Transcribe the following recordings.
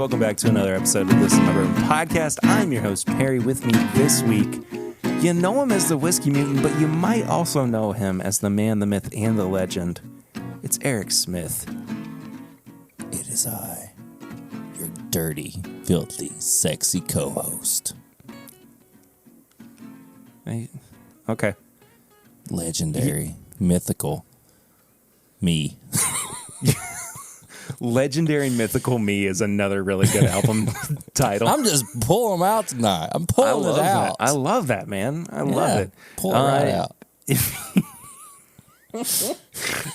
welcome back to another episode of This Is My Bourbon Podcast. I'm your host, Perry. With me this week, you know him as the Whiskey Mutant, but you might also know him as the man, the myth, and the legend. It's Eric Smith. It is I, your dirty, filthy, sexy co-host. Okay. Legendary, mythical, me. Legendary Mythical Me is another really good album title. I'm just pulling them out tonight. I'm pulling it out. I love that, man. I love it. Pull it right out.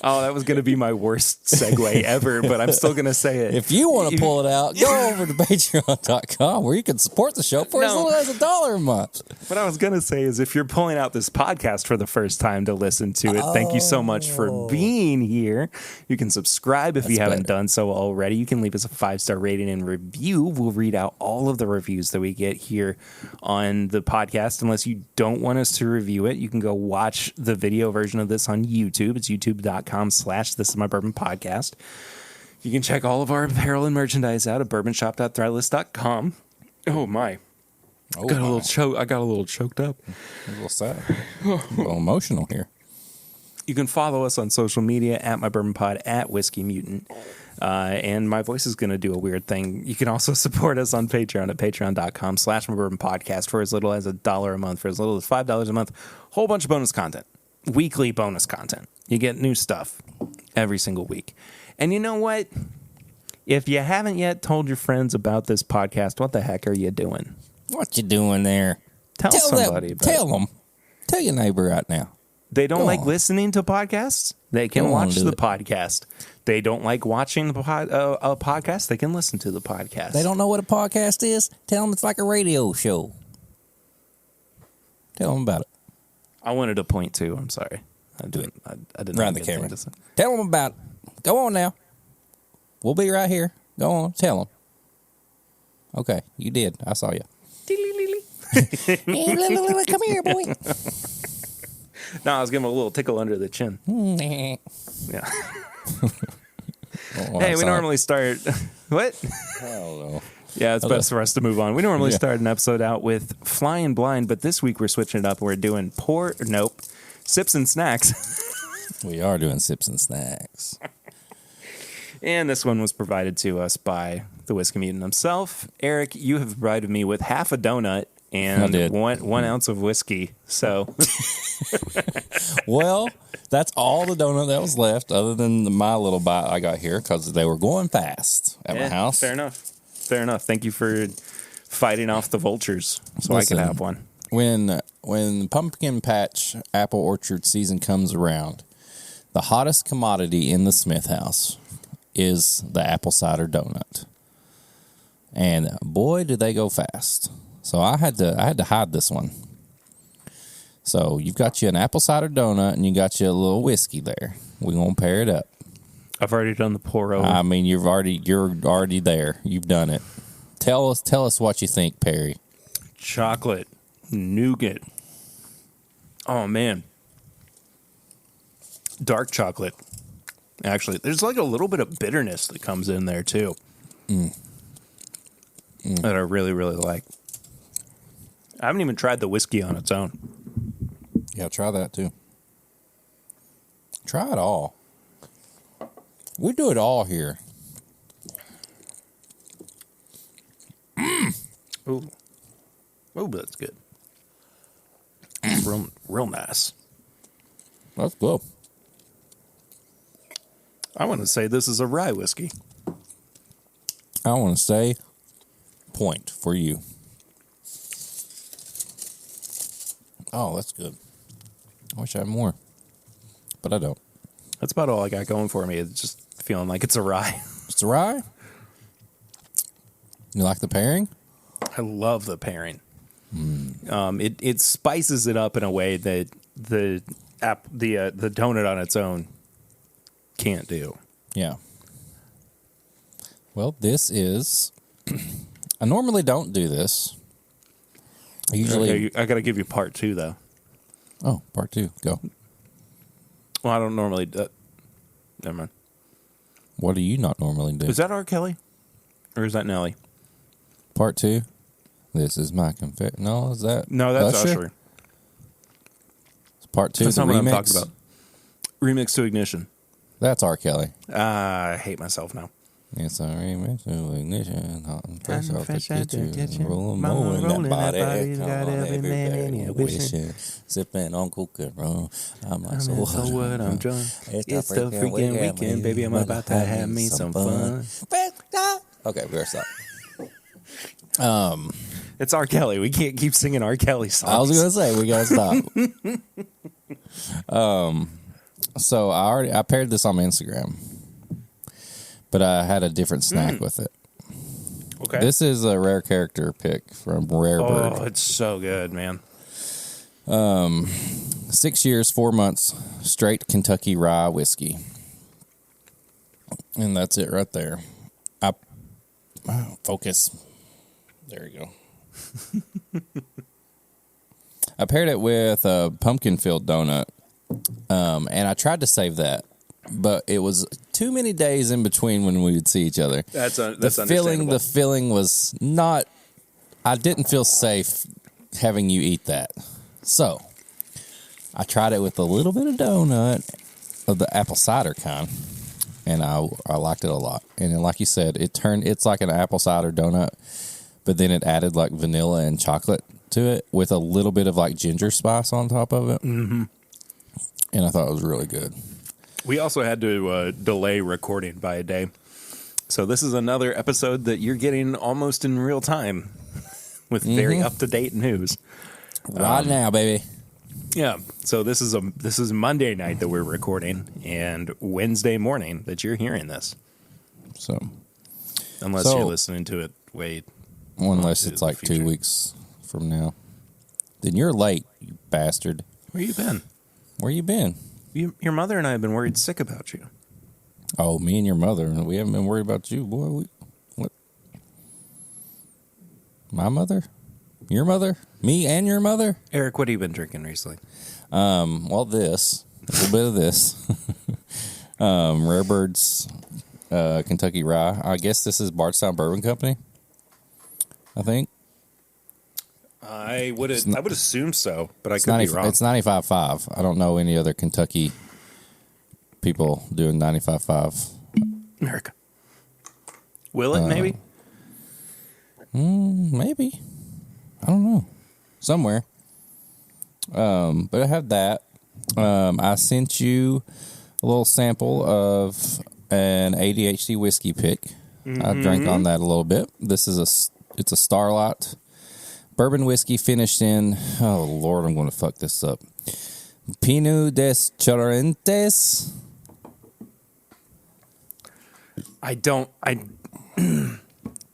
Oh, that was going to be my worst segue ever, but I'm still going to say it. If you want to pull it out, go over to patreon.com where you can support the show for as little as $1 a month. What I was going to say is if you're pulling out this podcast for the first time to listen to it, thank you so much for being here. You can subscribe if you haven't done so already. You can leave us a 5-star rating and review. We'll read out all of the reviews that we get here on the podcast. Unless you don't want us to review it, you can go watch the video version of this on YouTube. It's youtube.com/This Is My Bourbon Podcast. You can check all of our apparel and merchandise out at bourbonshop.threadless.com. Oh my. I got a little choked up. A little sad. A little emotional here. You can follow us on social media at My Bourbon Pod, at Whiskey Mutant. And my voice is going to do a weird thing. You can also support us on Patreon at patreon.com/My Bourbon Podcast for as little as $1 a month, for as little as $5 a month. Whole bunch of bonus content. Weekly bonus content. You get new stuff every single week. And you know what? If you haven't yet told your friends about this podcast, what the heck are you doing? What you doing there? Tell somebody about it. Tell them. Tell your neighbor right now. They don't like listening to podcasts? They can watch the podcast. They don't like watching the a podcast? They can listen to the podcast. They don't know what a podcast is? Tell them it's like a radio show. Tell them about it. I wanted to point to. I'm sorry. I didn't around the camera. Tell them about it. Go on now. We'll be right here. Go on. Tell them. Okay, you did. I saw you. Come here, boy. No, I was giving him a little tickle under the chin. Yeah. Hey, we normally start. What? I don't know. Yeah, it's best for us to move on. We normally start an episode out with Flying Blind, but this week we're switching it up. We're doing Sips and Snacks. We are doing Sips and Snacks. And this one was provided to us by the Whiskey Mutant himself. Eric, you have provided me with half a donut and 1 ounce of whiskey. So, well, that's all the donut that was left, other than my little bite I got here because they were going fast at my house. Fair enough. Thank you for fighting off the vultures so I could have one. When pumpkin patch apple orchard season comes around, the hottest commodity in the Smith house is the apple cider donut. And boy, do they go fast. So I had to hide this one. So you've got you an apple cider donut and you got you a little whiskey there. We're going to pair it up. I've already done the pour over. I mean, you're already there. You've done it. Tell us what you think, Perry. Chocolate, nougat. Oh man, dark chocolate. Actually, there's like a little bit of bitterness that comes in there too. That I really, really like. I haven't even tried the whiskey on its own. Yeah, try that too. Try it all. We do it all here. Ooh, that's good. Real nice. That's good. I want to say this is a rye whiskey. I want to say point for you. Oh, that's good. I wish I had more, but I don't. That's about all I got going for me. It's just feeling like it's a rye. It's a rye? You like the pairing? I love the pairing. It spices it up in a way that the donut on its own can't do. Yeah. Well, this is. I normally don't do this. I usually. I got to give you part 2 though. Oh, part 2. Go. Well, I don't normally. Never mind. What do you not normally do? Is that R. Kelly? Or is that Nelly? Part 2. This is my confession. No, is that? No, that's Usher. Part 2 That's the not remix. what I'm talking about. Remix to Ignition. That's R. Kelly. I hate myself now. It's a remix to Ignition. Hot and fresh off the kitchen. kitchen. Rolling Mama more in rolling that that body. body. Come Got on, every every man day in here wishing. Sipping on cooking rum. I'm like, so what? I'm drunk. It's the freaking weekend, baby. I'm about to have me some fun. Okay, we're stop. It's R. Kelly. We can't keep singing R. Kelly songs. I was gonna say we gotta stop. So I paired this on my Instagram, but I had a different snack with it. Okay. This is a rare character pick from Rare Bird. Oh, it's so good, man. 6 years, 4 months, straight Kentucky rye whiskey, and that's it right there. Focus. There you go. I paired it with a pumpkin-filled donut, and I tried to save that, but it was too many days in between when we would see each other. That's The feeling was not. I didn't feel safe having you eat that, so I tried it with a little bit of donut of the apple cider kind, and I liked it a lot. And then, like you said, it's like an apple cider donut, but then it added like vanilla and chocolate to it with a little bit of like ginger spice on top of it. Mm-hmm. And I thought it was really good. We also had to delay recording by a day. So this is another episode that you're getting almost in real time with very up-to-date news. Right now, baby. Yeah. So this is Monday night that we're recording and Wednesday morning that you're hearing this. So unless you're listening to it, unless it's like 2 weeks from now. Then you're late, you bastard. Where you been? Where you been? Your mother and I have been worried sick about you. Oh, me and your mother. We haven't been worried about you, boy. What? My mother? Your mother? Me and your mother? Eric, what have you been drinking recently? Well, a little bit of this. Rare Bird's Kentucky Rye. I guess this is Bardstown Bourbon Company. I think. I would assume so, but I could be wrong. It's 95.5. I don't know any other Kentucky people doing 95.5. America. Will it, maybe? Maybe. I don't know. Somewhere. But I have that. I sent you a little sample of an ADHD whiskey pick. Mm-hmm. I drank on that a little bit. It's a Starlight bourbon whiskey finished in, oh Lord, I'm going to fuck this up. Pinot des Charentes.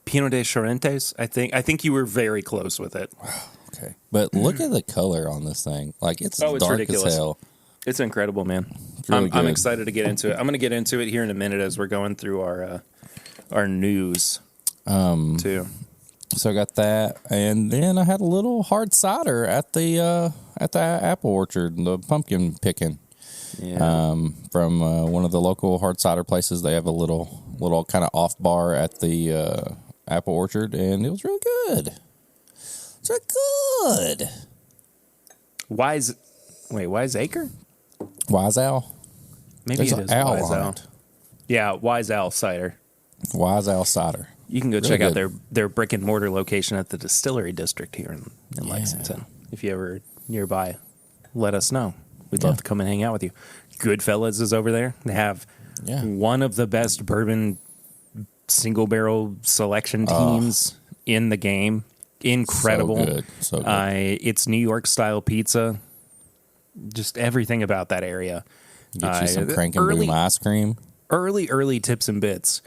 Pinot des Charentes. I think you were very close with it. Okay, but look at the color on this thing. Like it's dark ridiculous. as hell. It's incredible, man. Really I'm excited to get into it. I'm going to get into it here in a minute as we're going through our news too. So I got that, and then I had a little hard cider at the apple orchard, the pumpkin picking. Yeah. From one of the local hard cider places. They have a little kind of off bar at the apple orchard, and it was really good. It's really good. Wise Acre? Wise Owl. Maybe There's it is owl Wise on Owl. it. Yeah, Wise Owl cider. Wise Owl cider. You can go Really check out good. their brick and mortar location at the Distillery District here in Lexington. If you ever nearby, let us know. We'd love to come and hang out with you. Goodfellas is over there. They have one of the best bourbon single barrel selection teams in the game. Incredible. So good. It's New York style pizza. Just everything about that area. Get you some crank and boom ice cream. Early tips and bits.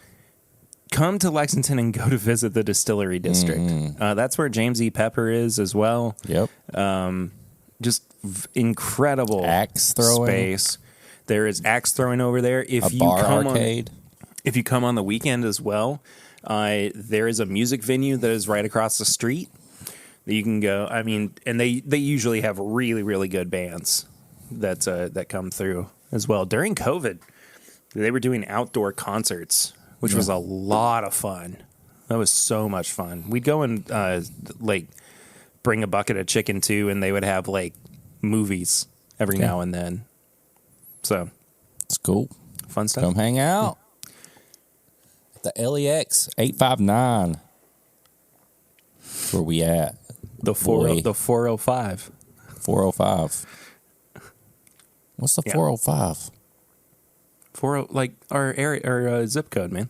Come to Lexington and go to visit the Distillery District. Mm-hmm. That's where James E. Pepper is as well. Yep. Just incredible axe throwing space. There is axe throwing over there. If you come on the weekend as well, there is a music venue that is right across the street that you can go. I mean, and they usually have really, really good bands that come through as well. During COVID, they were doing outdoor concerts, which was a lot of fun. That was so much fun. We'd go and like bring a bucket of chicken too, and they would have like movies every now and then. So it's cool. Fun stuff. Come hang out at the LEX 859. Where we at? The 405. 405. What's the 405? 40, like our area, our zip code, man.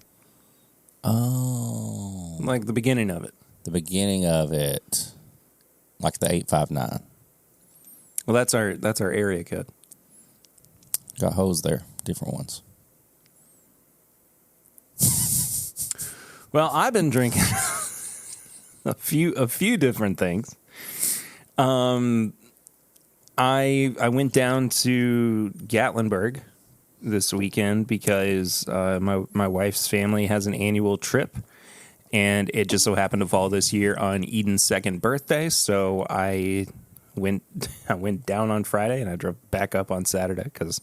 Oh. Like the beginning of it. The beginning of it. Like the 859. Well, that's our area code. Got hoes there. Different ones. Well, I've been drinking a few different things. I went down to Gatlinburg this weekend because my wife's family has an annual trip, and it just so happened to fall this year on Eden's second birthday. So I went down on Friday and I drove back up on Saturday because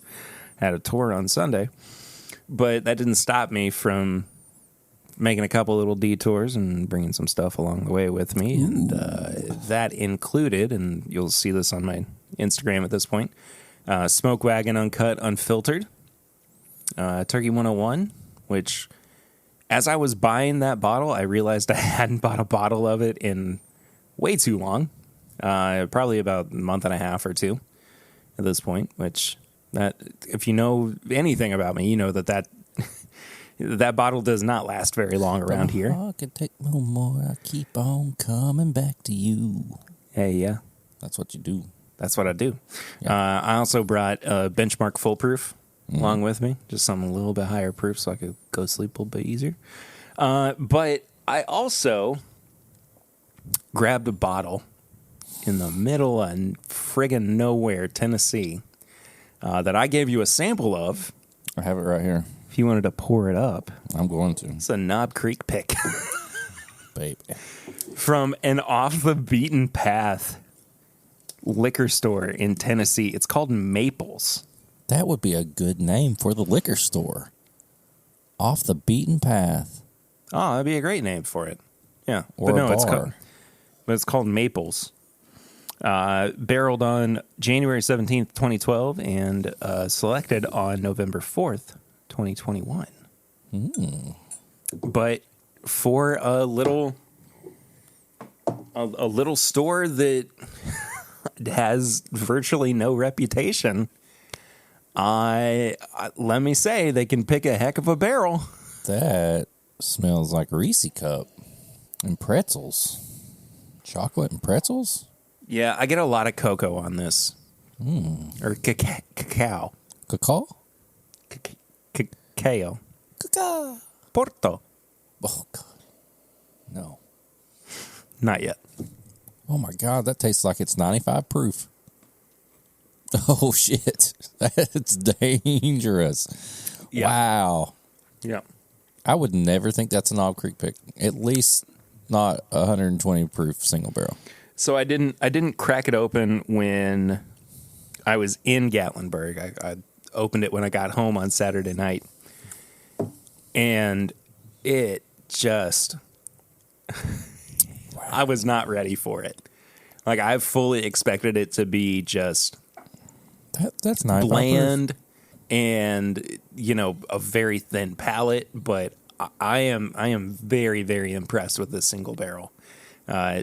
I had a tour on Sunday. But that didn't stop me from making a couple little detours and bringing some stuff along the way with me. Ooh. And that included, and you'll see this on my Instagram at this point, Smoke Wagon Uncut Unfiltered, Turkey 101, which as I was buying that bottle, I realized I hadn't bought a bottle of it in way too long, probably about a month and a half or two at this point, which that if you know anything about me, you know that that bottle does not last very long around here. I can take no more. I keep on coming back to you. Hey, yeah. That's what you do. That's what I do. Yeah. I also brought Benchmark Full Proof along with me, just something a little bit higher proof so I could go to sleep a little bit easier. But I also grabbed a bottle in the middle of friggin' nowhere, Tennessee, that I gave you a sample of. I have it right here. If you wanted to pour it up. I'm going to. It's a Knob Creek pick. Baby. From an off-the-beaten-path liquor store in Tennessee. It's called Maples. That would be a good name for the liquor store. Off the beaten path. Oh, that'd be a great name for it. Yeah. Or but no, a bar. It's called Maples. Barreled on January 17th, 2012, and selected on November 4th, 2021. But for a little store that has virtually no reputation, let me say they can pick a heck of a barrel. That smells like Reese cup and pretzels. Chocolate and pretzels? Yeah, I get a lot of cocoa on this. Or cacao. Cacao? Cacao. Cacao. Porto. Oh, God. No. Not yet. Oh, my God. That tastes like it's 95 proof. Oh, shit. That's dangerous. Yeah. Wow. Yeah. I would never think that's a Knob Creek pick. At least not 120 proof single barrel. So I didn't crack it open when I was in Gatlinburg. I opened it when I got home on Saturday night. And it just... I was not ready for it. Like, I fully expected it to be just... That's nice. Bland and, a very thin palate, but I am very, very impressed with this single barrel.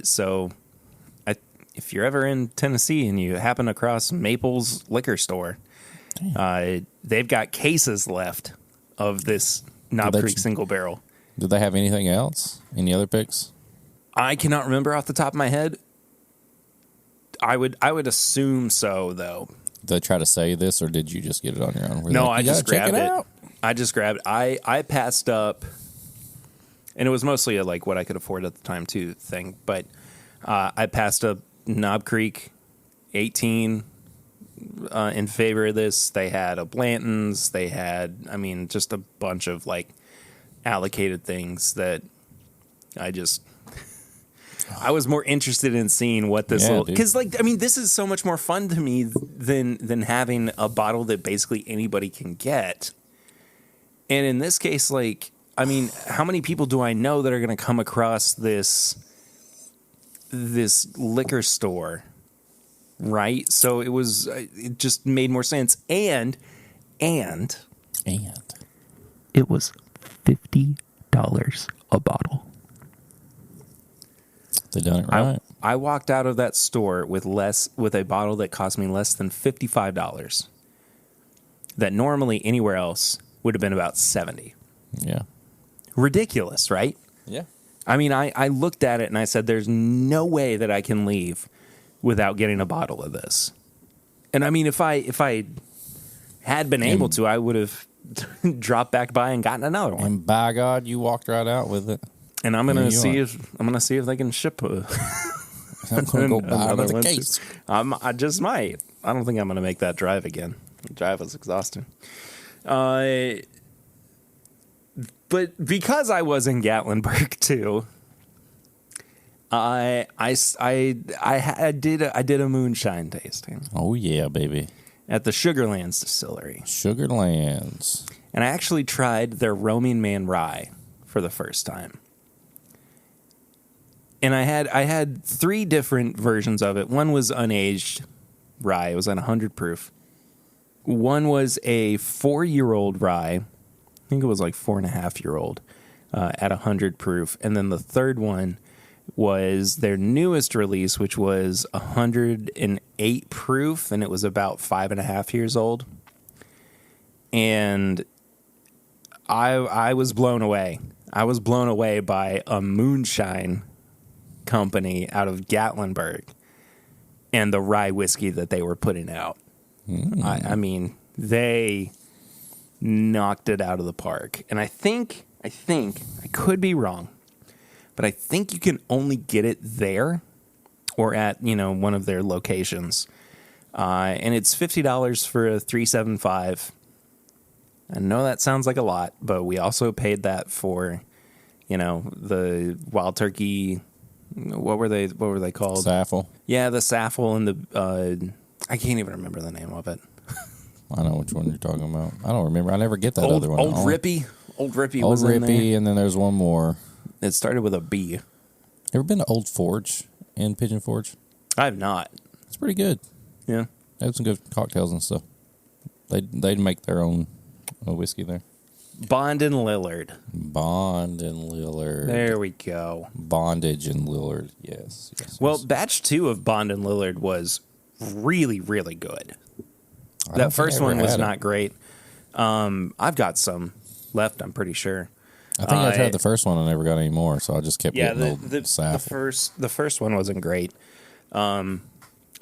So if you're ever in Tennessee and you happen across Maples Liquor Store, they've got cases left of this Knob Creek single barrel. Do they have anything else? Any other picks? I cannot remember off the top of my head. I would assume so, though. Did they try to say this, or did you just get it on your own? No, I just grabbed it. I just grabbed it. I passed up, and it was mostly like what I could afford at the time, too, thing. But I passed up Knob Creek 18 in favor of this. They had a Blanton's. They had, just a bunch of, allocated things that I was more interested in seeing what this because this is so much more fun to me than having a bottle that basically anybody can get. And in this case, I mean, how many people do I know that are going to come across this liquor store, right? So it just made more sense. And it was $50 a bottle. They done it right. I walked out of that store with a bottle that cost me less than $55. That normally anywhere else would have been about $70. Yeah. Ridiculous, right? Yeah. I mean, I looked at it and I said, there's no way that I can leave without getting a bottle of this. And I mean, if I had been able to, I would have dropped back by and gotten another one. And by God, you walked right out with it. And I'm gonna see if they can ship a. I'm gonna go buy another case. I just might. I don't think I'm gonna make that drive again. The drive was exhausting. But because I was in Gatlinburg too, I did a moonshine tasting. Oh yeah, baby! At the Sugarlands distillery. Sugarlands. And I actually tried their Roaming Man Rye for the first time. And I had 3 different versions of it. One was unaged rye. It was at 100 proof. One was a 4-year-old rye. I think it was like 4.5-year-old at 100 proof. And then the third one was their newest release, which was 108 proof, and it was about 5.5 years old. And I was blown away. I was blown away by a moonshine company out of Gatlinburg and the rye whiskey that they were putting out. I mean, they knocked it out of the park. And I think, I could be wrong, but I think you can only get it there or at, one of their locations. And it's $50 for a 375. I know that sounds like a lot, but we also paid that for, the Wild Turkey. What were they called? Saffle. Yeah, the Saffle and the I can't even remember the name of it. I know which one you're talking about. I don't remember. I never get that other one. Old Rippy. Old Rippy Old was in Rippy, there. and then there's one more. It started with a B. Ever been to Old Forge in Pigeon Forge? I have not. It's pretty good. Yeah. They have some good cocktails and stuff. They'd make their own whiskey there. Bond and Lillard. Bond and Lillard. There we go. Bondage and Lillard. Yes. Well, batch 2 of Bond and Lillard was really, really good. That first one was not great. I've got some left, I'm pretty sure. I think I tried the first one and never got any more, so I just kept getting the first one wasn't great. I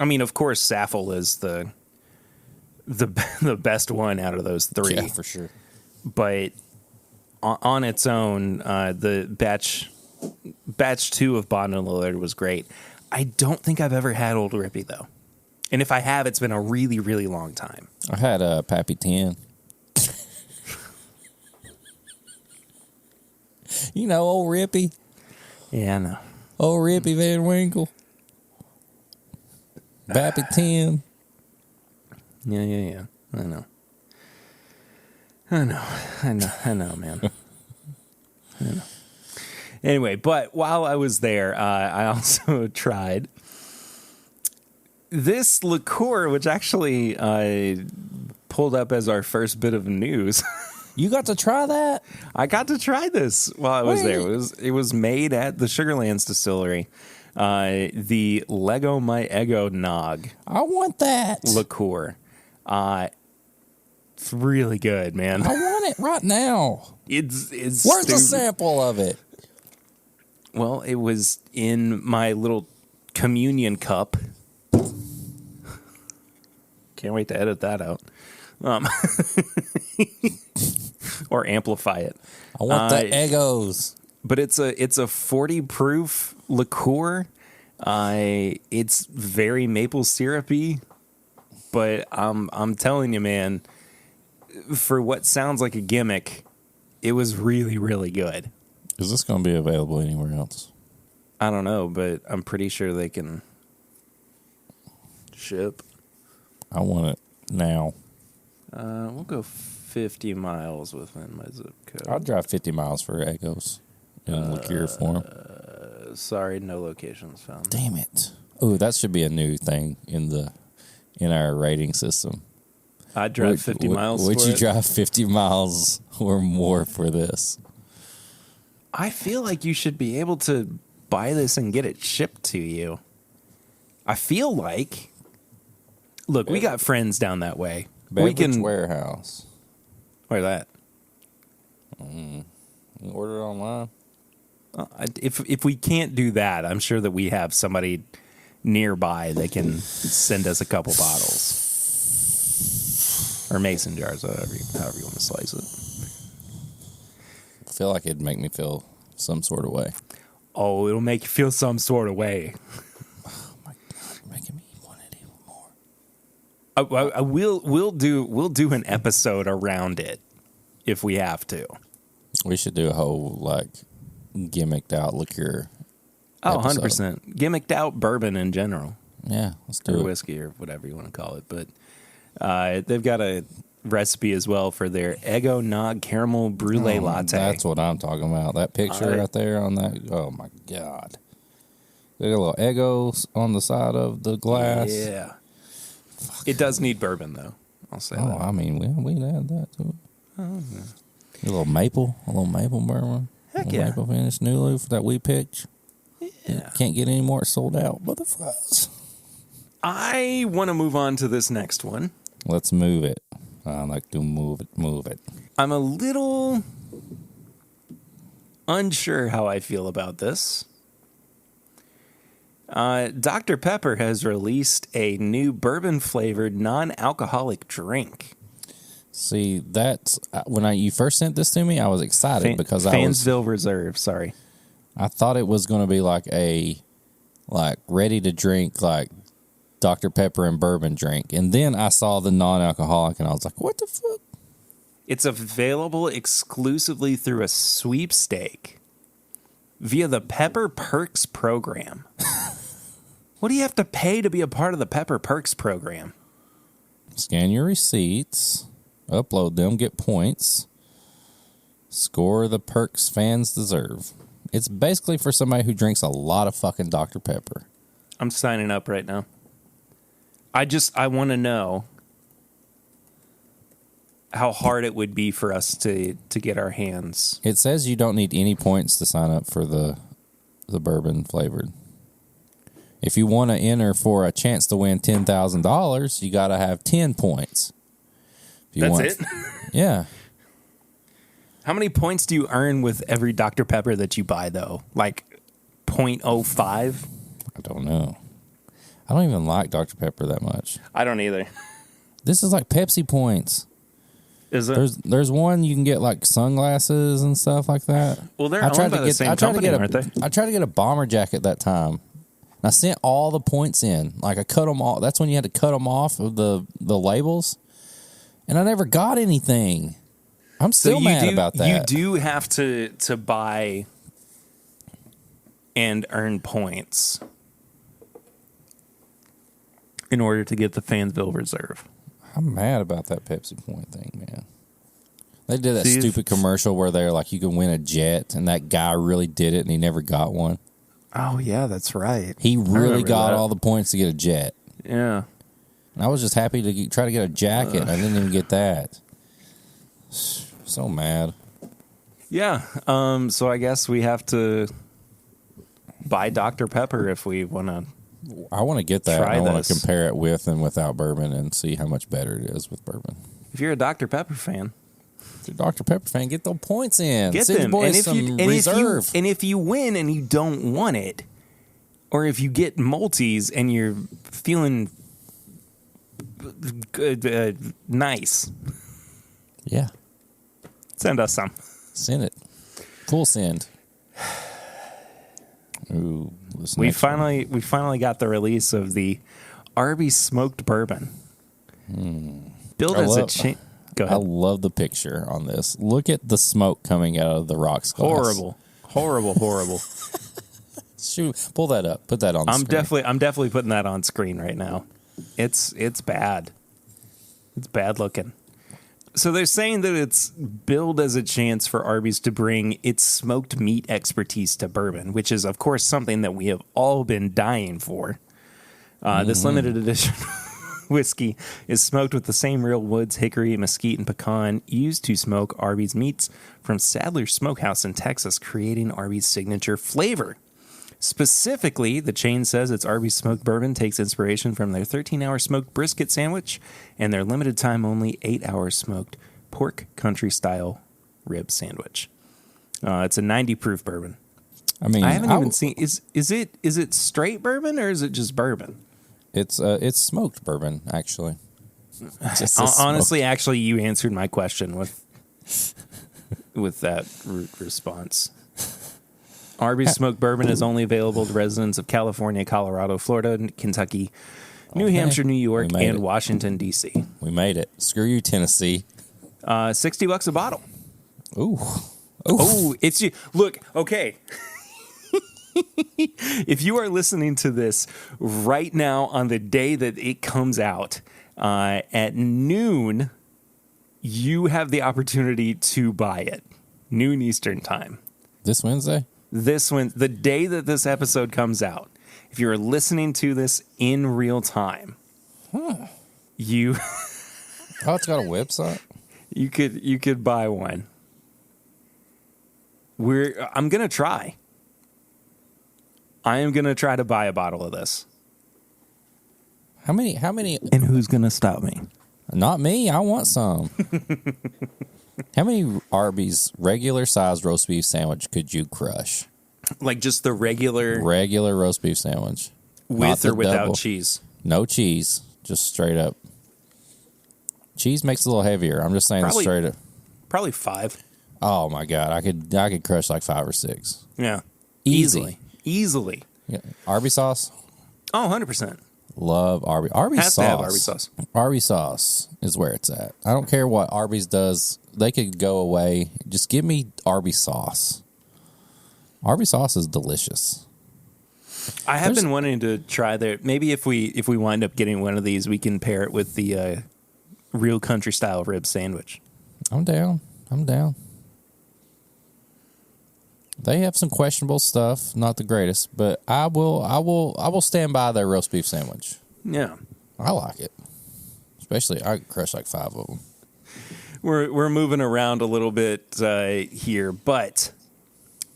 mean, of course, Saffle is the best one out of those 3. Yeah, for sure. But on its own, the batch 2 of Bond and Lillard was great. I don't think I've ever had Old Rippy, though. And if I have, it's been a really, really long time. I had a Pappy 10. Old Rippy. Yeah, I know. Old Rippy Van Winkle. Pappy 10. Yeah. I know. man. I know. Anyway, but while I was there, I also tried this liqueur, which actually pulled up as our first bit of news. You got to try that? I got to try this while I was there. It was made at the Sugarlands distillery. The Lego My Ego Nog. I want that liqueur. It's really good, man. I want it right now. It's Where's the sample of it? Well, it was in my little communion cup. Can't wait to edit that out. Or amplify it. I want the Egos. But it's a 40 proof liqueur. It's very maple syrupy, but I'm telling you, man, for what sounds like a gimmick, it was really, really good. Is this going to be available anywhere else? I don't know, but I'm pretty sure they can ship. I want it now. We'll go 50 miles within my zip code. I'd drive 50 miles for Eggos in liqueur form. Sorry, no locations found. Damn it. Oh, that should be a new thing in our rating system. I'd drive 50 miles Would for you it. drive 50 miles or more for this? I feel like you should be able to buy this and get it shipped to you. I feel like... Look, we got friends down that way. Beverage We can... Warehouse. Where's that? You order it online? If we can't do that, I'm sure that we have somebody nearby that can send us a couple bottles. Or mason jars, however you want to slice it. I feel like it'd make me feel some sort of way. Oh, it'll make you feel some sort of way. Oh my God, you're making me want it even more. We'll do an episode around it if we have to. We should do a whole, like, gimmicked out liqueur. Oh, episode. 100%. Gimmicked out bourbon in general. Yeah, let's do Or it. whiskey or whatever you want to call it. But they've got a recipe as well for their Eggo Nog Caramel Brulee Latte. That's what I'm talking about. That picture right there on that. Oh, my God. They got a little Eggos on the side of the glass. Yeah. It does need bourbon, though. I'll say that. I mean, we'd add that to it. Oh, yeah. A little maple bourbon. Heck yeah. Maple finish Nulu that we picked. Yeah. Can't get any more sold out. Motherfuckers. I want to move on to this next one. Let's move it. I like to move it. I'm a little unsure how I feel about this. Dr. Pepper has released a new bourbon-flavored non-alcoholic drink. See, that's when you first sent this to me, I was excited because Fansville Reserve, sorry. I thought it was going to be like ready to drink, like Dr. Pepper and bourbon drink. And then I saw the non-alcoholic and I was like, what the fuck? It's available exclusively through a sweepstake via the Pepper Perks program. What do you have to pay to be a part of the Pepper Perks program? Scan your receipts, upload them, get points, score the perks fans deserve. It's basically for somebody who drinks a lot of fucking Dr. Pepper. I'm signing up right now. I want to know how hard it would be for us to get our hands. It says you don't need any points to sign up for the bourbon flavored. If you want to enter for a chance to win $10,000, you got to have 10 points. That's it? Yeah. How many points do you earn with every Dr. Pepper that you buy, though? Like 0.05? I don't know. I don't even like Dr. Pepper that much. I don't either. This is like Pepsi points. Is it? There's one you can get like sunglasses and stuff like that. Well, they're owned by the same company, aren't they? I tried to get a bomber jacket that time. And I sent all the points in. Like I cut them all. That's when you had to cut them off of the labels. And I never got anything. I'm still mad about that. You do have to buy and earn points in order to get the Fansville Reserve. I'm mad about that Pepsi point thing, man. They did that stupid commercial where they're like, you can win a jet, and that guy really did it, and he never got one. Oh, yeah, that's right. He really got all the points to get a jet. Yeah. And I was just happy to try to get a jacket, and I didn't even get that. So mad. Yeah. So I guess we have to buy Dr. Pepper if we want to. I want to get that. I want to this. compare it with and without bourbon and see how much better it is with bourbon. If you're a Dr. Pepper fan, if you're a Dr. Pepper fan, get those points in. get Send them. the And boys some reserve. if you win and you don't want it, or if you get multis and you're feeling good, nice, Yeah. send us some. Send it. Full send. Ooh, We finally got the release of the Arby smoked bourbon. Billed as a chain. Go ahead. I love the picture on this. Look at the smoke coming out of the rocks glass. Horrible. Shoot, pull that up. Put that on the screen. I'm definitely putting that on screen right now. It's bad. It's bad looking. So they're saying that it's billed as a chance for Arby's to bring its smoked meat expertise to bourbon, which is, of course, something that we have all been dying for. This limited edition whiskey is smoked with the same real woods, hickory, mesquite, and pecan used to smoke Arby's meats from Sadler's Smokehouse in Texas, creating Arby's signature flavor. Specifically, the chain says its Arby's smoked bourbon takes inspiration from their 13-hour smoked brisket sandwich and their limited time only 8-hour smoked pork country-style rib sandwich. It's a 90 proof bourbon. I mean, I haven't even seen. Is it straight bourbon or is it just bourbon? It's smoked bourbon, actually. Honestly, actually, you answered my question with that response. Arby's smoked bourbon is only available to residents of California, Colorado, Florida, Kentucky, New Hampshire, New York, and Washington, D.C. We made it. Screw you, Tennessee. $60 a bottle. Ooh. Oh, it's you. Look, okay. If you are listening to this right now on the day that it comes out at noon, you have the opportunity to buy it. Noon Eastern time. This Wednesday? The day that this episode comes out. If you're listening to this in real time, you Oh, it's got a website? You could buy one. I'm gonna try. I am gonna try to buy a bottle of this. How many? And who's gonna stop me? Not me. I want some. How many Arby's regular sized roast beef sandwich could you crush? Like just the regular roast beef sandwich, with or without double. cheese? No cheese, just straight up. Cheese makes it a little heavier. I'm just saying straight up. Probably 5. Oh my god, I could crush like 5 or 6. Yeah, easily. Yeah. Arby sauce. Oh, 100%. Love Arby. Has to have Arby sauce. Arby sauce is where it's at. I don't care what Arby's does. They could go away. Just give me Arby sauce. Arby sauce is delicious. I have been wanting to try their. Maybe if we wind up getting one of these, we can pair it with the real country style rib sandwich. I'm down. They have some questionable stuff, not the greatest, but I will stand by their roast beef sandwich. Yeah, I like it. Especially, I could crush like 5 of them. We're moving around a little bit here, but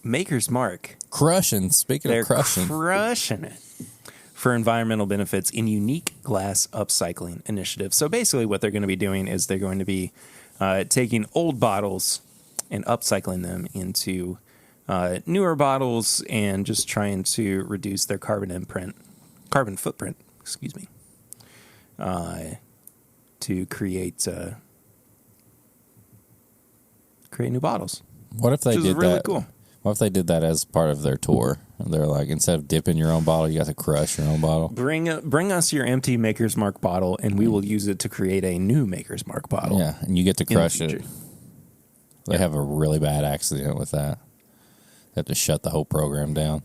Maker's Mark Crushing. Speaking of crushing, it for environmental benefits in unique glass upcycling initiative. So basically, what they're going to be doing is they're going to be taking old bottles and upcycling them into newer bottles and just trying to reduce their carbon footprint, to create new bottles. What if they did really that? Cool. What if they did that as part of their tour? They're like, instead of dipping your own bottle, you got to crush your own bottle. Bring us your empty Maker's Mark bottle, and we will use it to create a new Maker's Mark bottle. Yeah, and you get to crush it. They have a really bad accident with that. They have to shut the whole program down.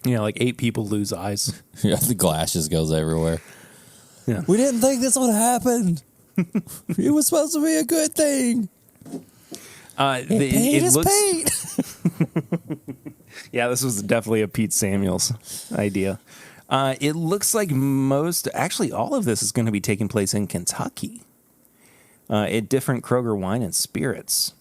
Yeah, like 8 people lose eyes. Yeah, the glass just goes everywhere. Yeah. We didn't think this would happen. It was supposed to be a good thing. It looks paint. Yeah, this was definitely a Pete Samuels idea. It looks like all of this is going to be taking place in Kentucky at different Kroger Wine and Spirits.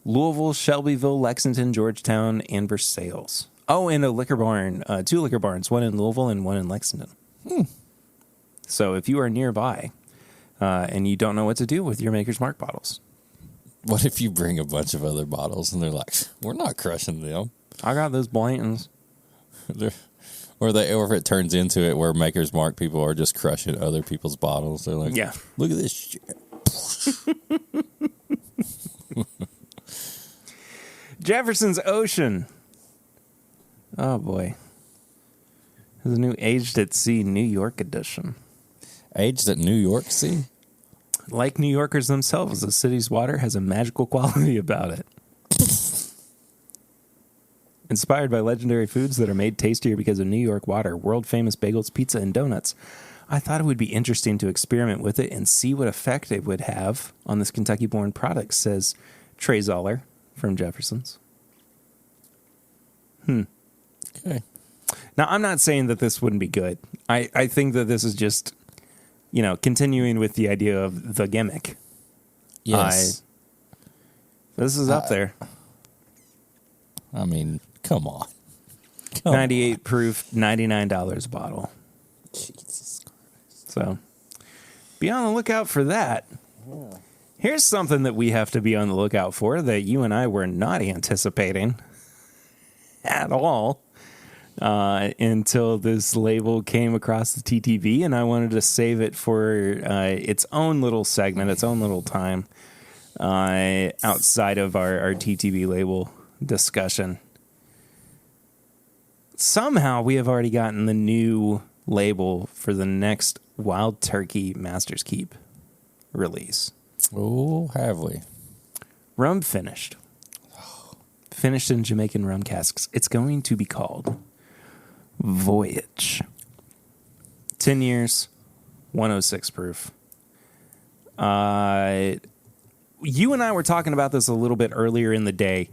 Louisville, Shelbyville, Lexington, Georgetown, and Versailles. Oh, and a liquor barn, 2 liquor barns, one in Louisville and one in Lexington. So if you are nearby and you don't know what to do with your Maker's Mark bottles. What if you bring a bunch of other bottles and they're like, we're not crushing them. I got those Blantons. Or if it turns into it where Maker's Mark people are just crushing other people's bottles. They're like, yeah, look at this shit. Jefferson's Ocean. Oh, boy. There's a new Aged at Sea New York edition. Aged at New York Sea? Like New Yorkers themselves, the city's water has a magical quality about it. Inspired by legendary foods that are made tastier because of New York water, world-famous bagels, pizza, and donuts I thought it would be interesting to experiment with it and see what effect it would have on this Kentucky-born product, says Trey Zoller from Jefferson's. Okay. Now, I'm not saying that this wouldn't be good. I think that this is just, continuing with the idea of the gimmick. Yes. This is up there. I mean, come on. 98 proof, $99 a bottle. Jesus Christ. So be on the lookout for that. Yeah. Here's something that we have to be on the lookout for that you and I were not anticipating at all until this label came across the TTV, and I wanted to save it for its own little segment, its own little time outside of our TTV label discussion. Somehow we have already gotten the new label for the next Wild Turkey Master's Keep release. Oh, have we? Rum finished. Finished in Jamaican rum casks. It's going to be called Voyage. 10 years, 106 proof. You and I were talking about this a little bit earlier in the day.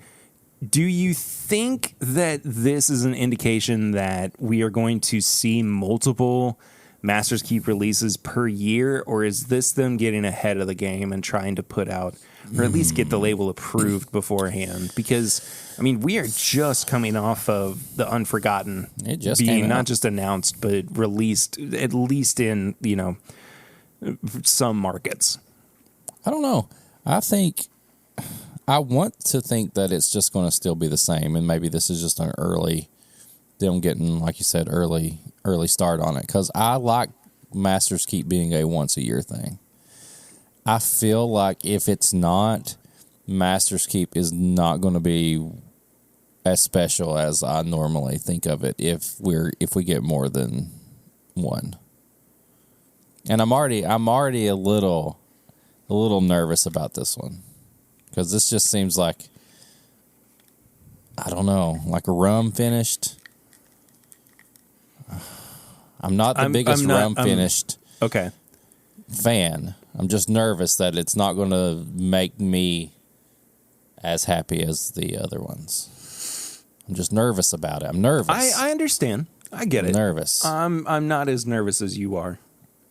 Do you think that this is an indication that we are going to see multiple Master's Keep releases per year, or is this them getting ahead of the game and trying to put out, or at least get the label approved beforehand? Because, I mean, we are just coming off of the Unforgotten being not just announced, but released, at least in, some markets. I don't know. I want to think that it's just going to still be the same, and maybe this is just an them getting, like you said, early start on it, because I like Master's Keep being a once-a-year thing. I feel like if it's not, Master's Keep is not going to be as special as I normally think of it if we get more than one. And I'm already a little nervous about this one, because this just seems like, I don't know, like a rum finished. I'm not the biggest rum finished fan. I'm just nervous that it's not going to make me as happy as the other ones. I'm just nervous about it. I'm nervous. I understand. I get it. Nervous. I'm not as nervous as you are,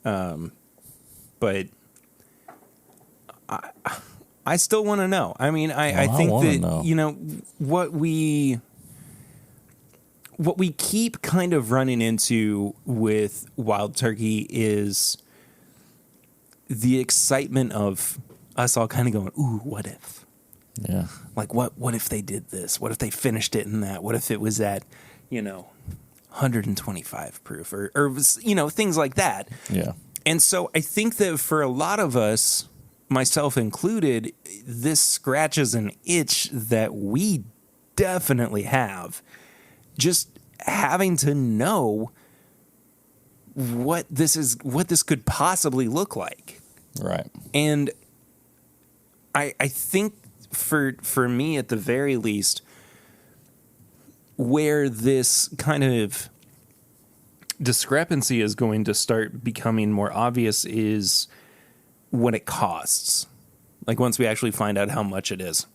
but I still want to know. I mean, I think that what we keep kind of running into with Wild Turkey is the excitement of us all kind of going, ooh, what if? Yeah. Like, what if they did this? What if they finished it in that? What if it was at, 125 proof or things like that. Yeah. And so I think that for a lot of us, myself included, this scratches an itch that we definitely have. Just having to know what this could possibly look like. Right. And I think for me, at the very least, where this kind of discrepancy is going to start becoming more obvious is what it costs. Like, once we actually find out how much it is.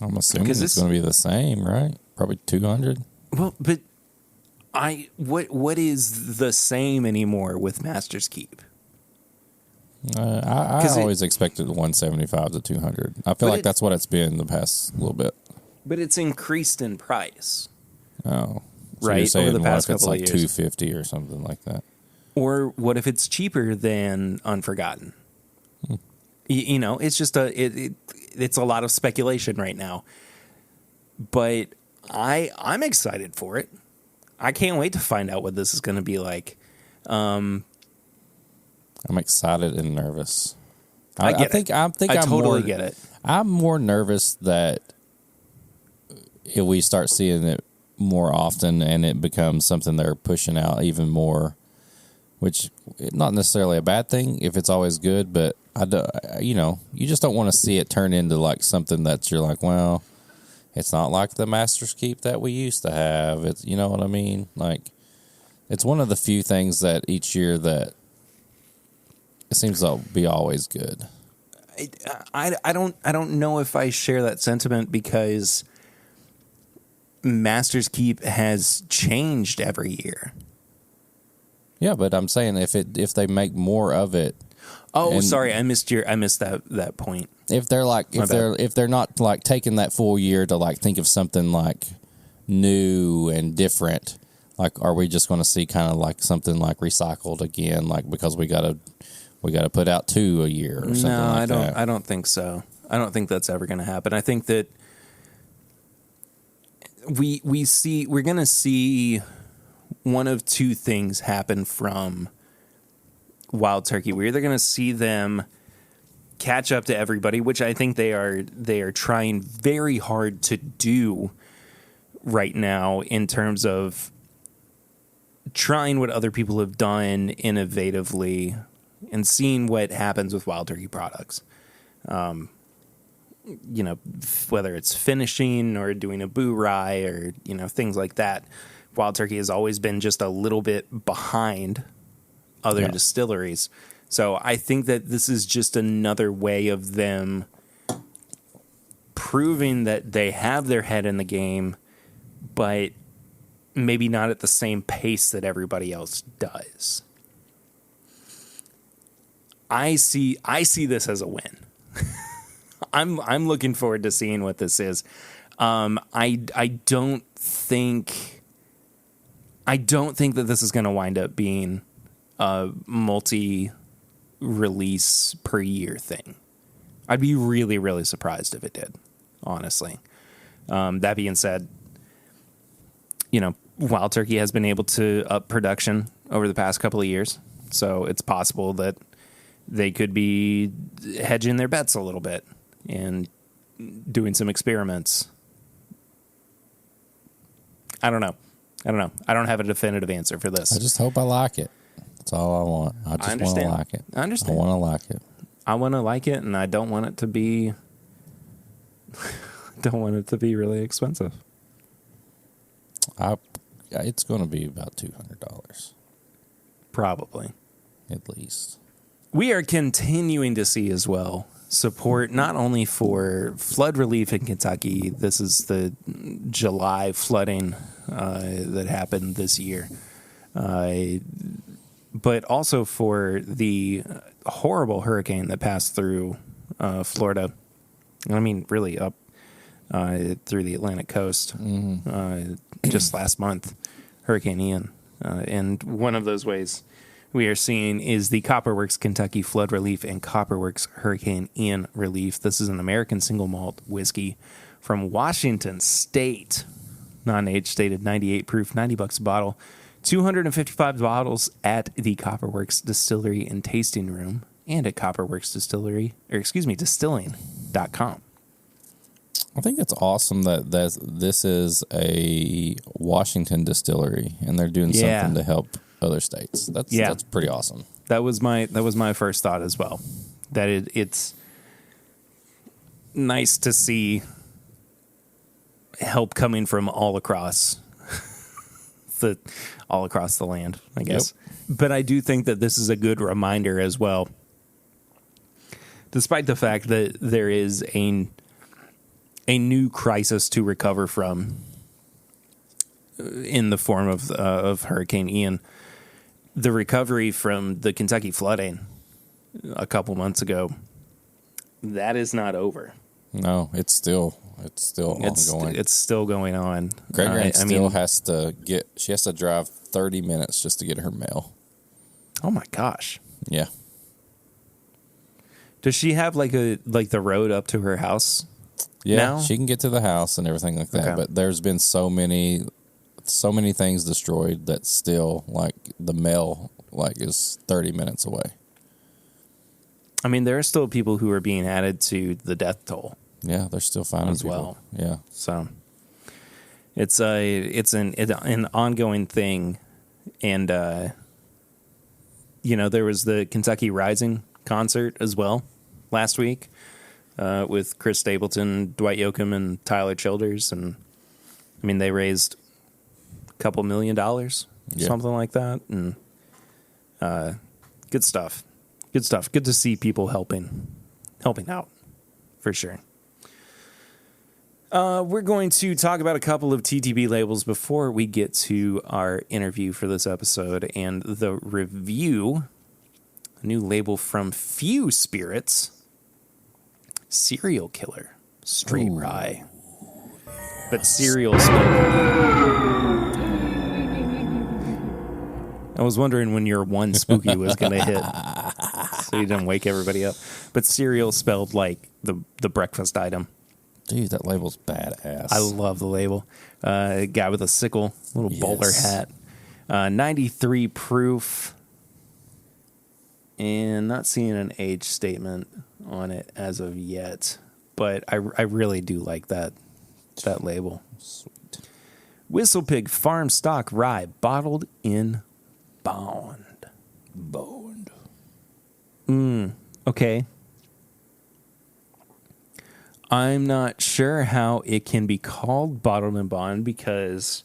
I'm assuming it's going to be the same, right? Probably 200. Well, but what is the same anymore with Master's Keep? I always expected 175 to 200. I feel like that's what it's been the past little bit. But it's increased in price. Oh, so right. You're saying, over the past what if it's couple like of years. 250 or something like that? Or what if it's cheaper than Unforgotten? It's just it's a lot of speculation right now. But I'm excited for it. I can't wait to find out what this is going to be like. I'm excited and nervous. I totally get it. I'm more nervous that if we start seeing it more often and it becomes something they're pushing out even more, which not necessarily a bad thing if it's always good, but you just don't want to see it turn into like something that you're like, well, it's not like the Master's Keep that we used to have. It's, you know what I mean? Like, It's one of the few things that each year that it seems to be always good. I don't know if I share that sentiment because Master's Keep has changed every year. Yeah, but I'm saying if they make more of it. Oh, sorry, I missed that point. If they're if they're not like taking that full year to like think of something like new and different, like are we just going to see kind of like something like recycled again, like because we got to put out 2 a year or something like that? I don't think so. I don't think that's ever going to happen. I think that we're going to see one of two things happen from Wild Turkey. We're either going to see them catch up to everybody, which I think they are trying very hard to do right now in terms of trying what other people have done innovatively and seeing what happens with Wild Turkey products. Whether it's finishing or doing a boo rye or, things like that. Wild Turkey has always been just a little bit behind other distilleries. So I think that this is just another way of them proving that they have their head in the game, but maybe not at the same pace that everybody else does. I see this as a win. I'm looking forward to seeing what this is. I don't think that this is going to wind up being a multi-release per year thing. I'd be really, really surprised if it did, honestly. That being said, Wild Turkey has been able to up production over the past couple of years, so it's possible that they could be hedging their bets a little bit and doing some experiments. I don't know. I don't have a definitive answer for this. I just hope I like it. That's all I want. I just want to like it. I understand. I want to like it. I want to like it, and I don't want it to be really expensive. It's going to be about $200. Probably. At least. We are continuing to see as well support not only for flood relief in Kentucky. This is the July flooding that happened this year, but also for the horrible hurricane that passed through Florida. I mean, really up through the Atlantic coast just last month, Hurricane Ian. And one of those ways we are seeing is the Copperworks Kentucky Flood Relief and Copperworks Hurricane Ian Relief. This is an American single malt whiskey from Washington State, non-age stated, 98 proof, $90 a bottle, 255 bottles at the Copperworks Distillery and Tasting Room and at Copperworks distilling.com. I think it's awesome that this is a Washington distillery and they're doing something to help other states. That's pretty awesome. That was my first thought as well. That it's nice to see help coming from all across the land, I guess. Yep. But I do think that this is a good reminder as well. Despite the fact that there is a new crisis to recover from in the form of Hurricane Ian, the recovery from the Kentucky flooding a couple months ago, that is not over. No, it's still ongoing. It's still going on. Gregory has to drive 30 minutes just to get her mail. Oh my gosh. Yeah. Does she have like the road up to her house? Yeah, now? She can get to the house and everything like that. Okay. But there's been so many things destroyed that still, like, the mail, like, is 30 minutes away. I mean, there are still people who are being added to the death toll. Yeah, they're still finding as people. Well. Yeah. So it's an ongoing thing, and there was the Kentucky Rising concert as well last week with Chris Stapleton, Dwight Yoakam, and Tyler Childers, and I mean they raised a couple $1 million something like that. And good stuff. Good stuff. Good to see people helping out, for sure. We're going to talk about a couple of TTB labels before we get to our interview for this episode and the review. A new label from Few Spirits, Serial Killer, Straight Rye. But cereal spelled. I was wondering when your one spooky was going to hit, so you didn't wake everybody up. But cereal spelled like the breakfast item. Dude, that label's badass. I love the label. Guy with a sickle, little bowler hat. 93 proof. And not seeing an age statement on it as of yet. But I really do like that label. Sweet. Whistle Pig Farm Stock Rye, bottled in bond. Okay. I'm not sure how it can be called bottled in bond because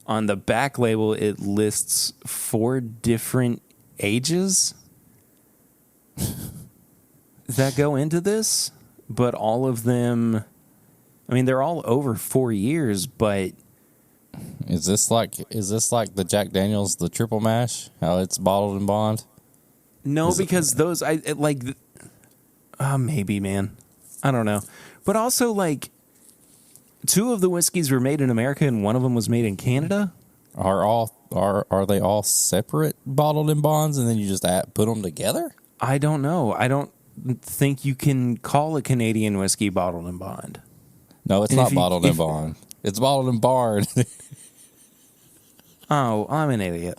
on the back label it lists 4 different ages that go into this, but all of them, I mean, they're all over 4 years, but Is this like the Jack Daniels, the triple mash? How it's bottled in bond? no, because those maybe, man, I don't know. But also, like, 2 of the whiskeys were made in America and 1 of them was made in Canada. Are they all separate bottled in bonds and then you just put them together? I don't know. I don't think you can call a Canadian whiskey bottled in bond. No, it's not bottled in bond. It's bottled in barn. Oh, I'm an idiot.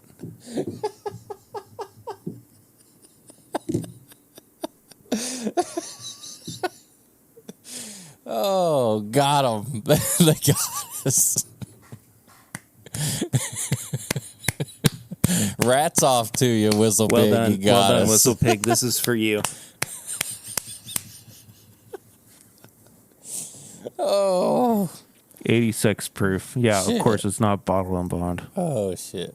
Oh, got them. They got us. Rats off to you, Whistle Well Pig. done. You got us. Whistle Pig. This is for you. Oh. 86 proof. Yeah, Shit. of course it's not bottled in bond. Oh, shit.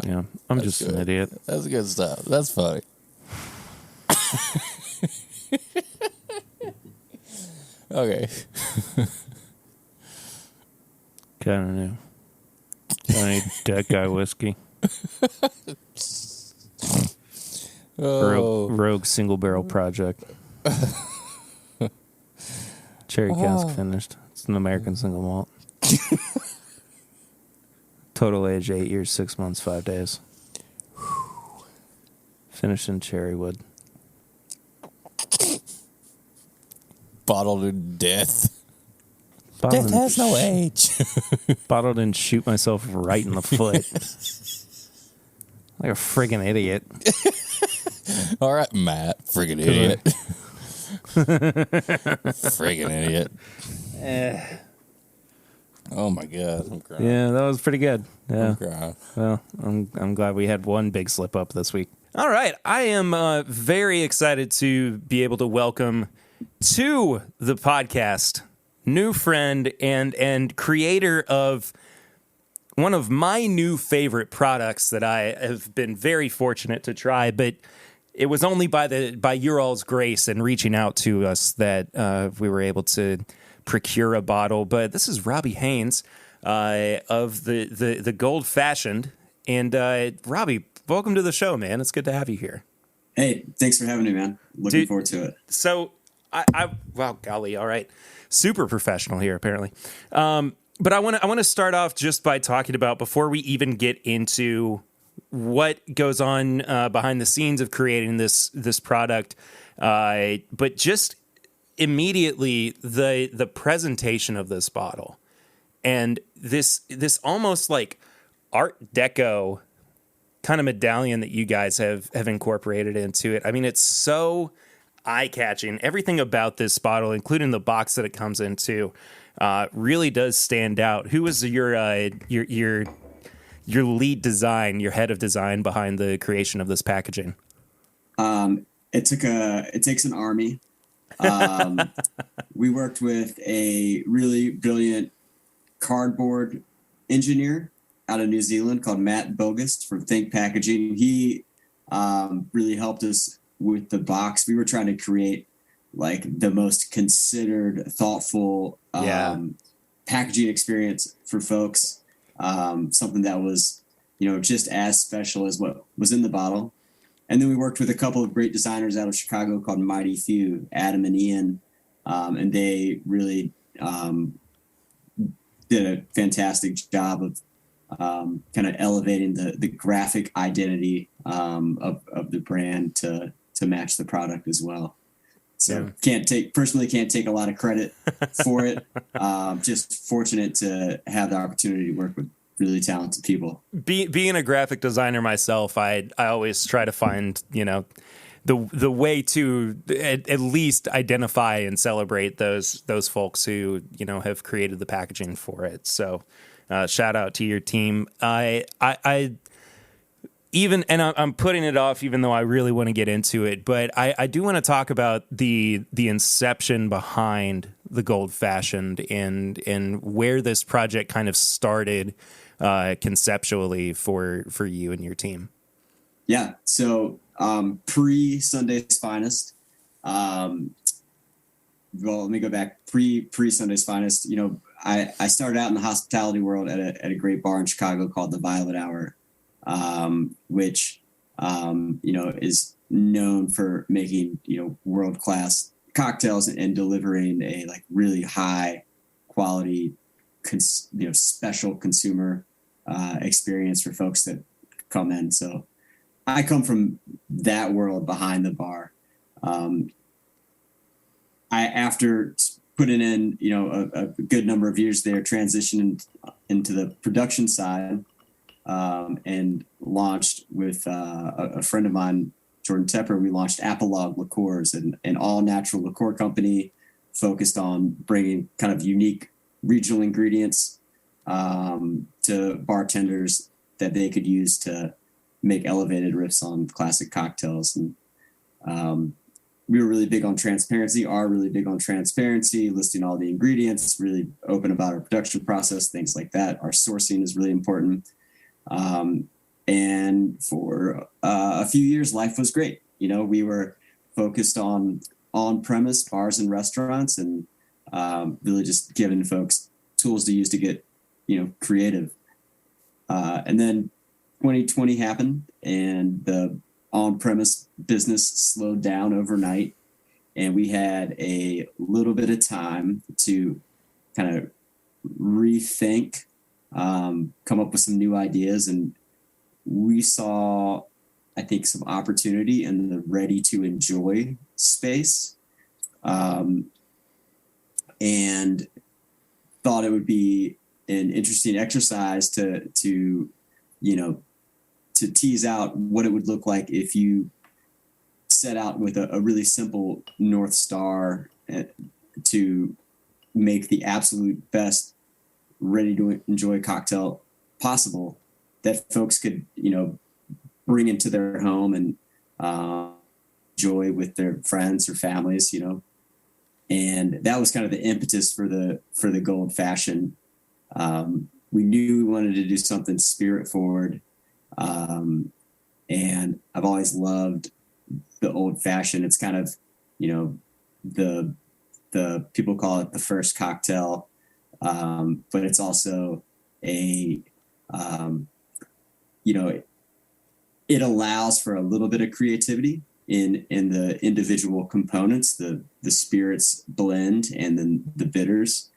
Yeah, I'm That's just good. an idiot. That's good stuff. That's funny. Okay. Kind of new. Kind of dead guy whiskey. Oh. Rogue single barrel project. Cherry cask finished. It's an American single malt. Total age 8 years, 6 months, 5 days. Finished in cherry wood. Bottled in death. Bottled Death in, has no age. bottled and shoot myself right in the foot. Like a friggin' idiot. All right, Matt. Friggin' idiot. Friggin' idiot. Oh my God, I'm crying. Yeah, that was pretty good. Yeah. I'm crying. Well, I'm glad we had one big slip up this week. All right, I am very excited to be able to welcome to the podcast new friend and creator of one of my new favorite products that I have been very fortunate to try, but it was only by your all's grace and reaching out to us that we were able to procure a bottle. But this is Robbie Haynes of the Gold Fashioned. And Robbie, welcome to the show, man. It's good to have you here. Hey, thanks for having me, man. Looking forward to it. So wow, golly, all right. Super professional here, apparently. But I want to start off just by talking about, before we even get into what goes on behind the scenes of creating this product, but just immediately the presentation of this bottle and this almost like Art Deco kind of medallion that you guys have incorporated into it. I mean, it's so eye-catching. Everything about this bottle, including the box that it comes into, really does stand out. Who was your lead design, your head of design behind the creation of this packaging? It takes an army. We worked with a really brilliant cardboard engineer out of New Zealand called Matt Bogust from Think Packaging. He really helped us with the box. We were trying to create like the most considered, thoughtful packaging experience for folks. Something that was, just as special as what was in the bottle. And then we worked with a couple of great designers out of Chicago called Mighty Few, Adam and Ian. And they really did a fantastic job of kind of elevating the graphic identity of the brand to match the product as well. So can't take a lot of credit for it. Just fortunate to have the opportunity to work with really talented people. Being a graphic designer myself, I always try to find, the way to at least identify and celebrate those folks who, have created the packaging for it. So shout out to your team. I'm putting it off, even though I really want to get into it. But I do want to talk about the inception behind the Gold Fashioned and where this project kind of started conceptually for you and your team. Yeah. So pre Sunday's Finest. Well, let me go back. Pre Sunday's Finest. I started out in the hospitality world at a great bar in Chicago called the Violet Hour. Which, is known for making, world-class cocktails and delivering a like really high quality, special consumer, experience for folks that come in. So I come from that world behind the bar. After putting in, a good number of years there, transitioned into the production side. And launched with a friend of mine, Jordan Tepper. We launched Apolog Liqueurs, an all-natural liqueur company focused on bringing kind of unique regional ingredients to bartenders that they could use to make elevated riffs on classic cocktails. And we were really big on transparency, listing all the ingredients, really open about our production process, things like that. Our sourcing is really important. And for a few years, life was great. We were focused on-premise bars and restaurants and really just giving folks tools to use to get, creative. And then 2020 happened and the on-premise business slowed down overnight. And we had a little bit of time to kind of rethink, come up with some new ideas, and we saw, I think, some opportunity in the ready to enjoy space, and thought it would be an interesting exercise to tease out what it would look like if you set out with a really simple North Star to make the absolute best ready to enjoy cocktail possible that folks could, bring into their home and enjoy with their friends or families, and that was kind of the impetus for the Gold Fashioned. We knew we wanted to do something spirit forward. And I've always loved the Old Fashioned. It's kind of, the people call it the first cocktail. But it's also it allows for a little bit of creativity in the individual components, the spirits blend and then the bitters.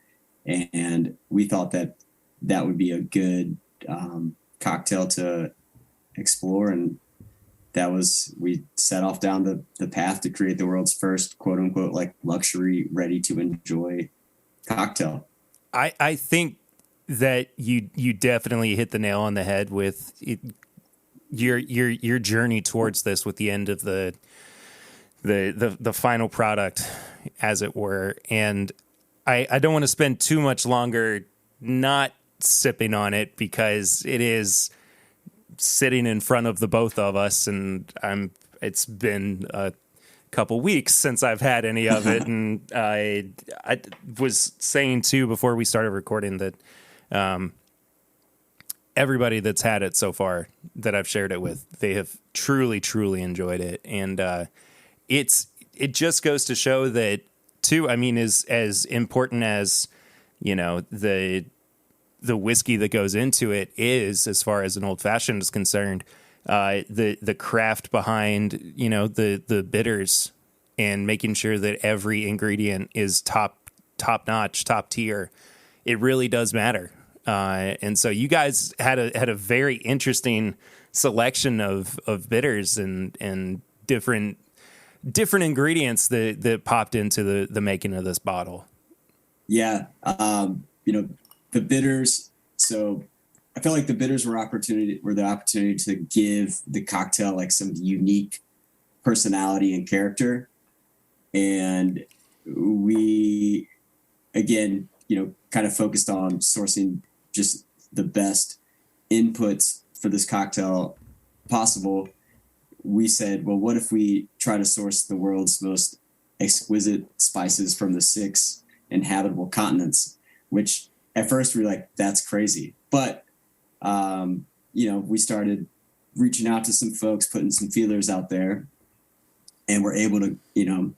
And we thought that would be a good cocktail to explore. And we set off down the path to create the world's first quote unquote, like luxury ready to enjoy cocktail. I think that you definitely hit the nail on the head with it, your journey towards this, with the end of the final product, as it were. And I don't want to spend too much longer not sipping on it, because it is sitting in front of the both of us, and it's been a couple weeks since I've had any of it. And I was saying too before we started recording that everybody that's had it so far that I've shared it with, they have truly, truly enjoyed it. And it just goes to show that, too, I mean, as important as, you know, the whiskey that goes into it is, as far as an old fashioned is concerned, the craft behind, you know, the bitters and making sure that every ingredient is top notch, top tier. It really does matter. And so you guys had a very interesting selection of bitters and different ingredients that popped into the making of this bottle. Yeah. You know, the bitters. So I felt like the bitters were the opportunity to give the cocktail like some unique personality and character. And we, again, you know, kind of focused on sourcing just the best inputs for this cocktail possible. We said, well, what if we try to source the world's most exquisite spices from the 6 inhabitable continents, which at first we were like, that's crazy. But, you know, we started reaching out to some folks, putting some feelers out there, and we're able to, you know,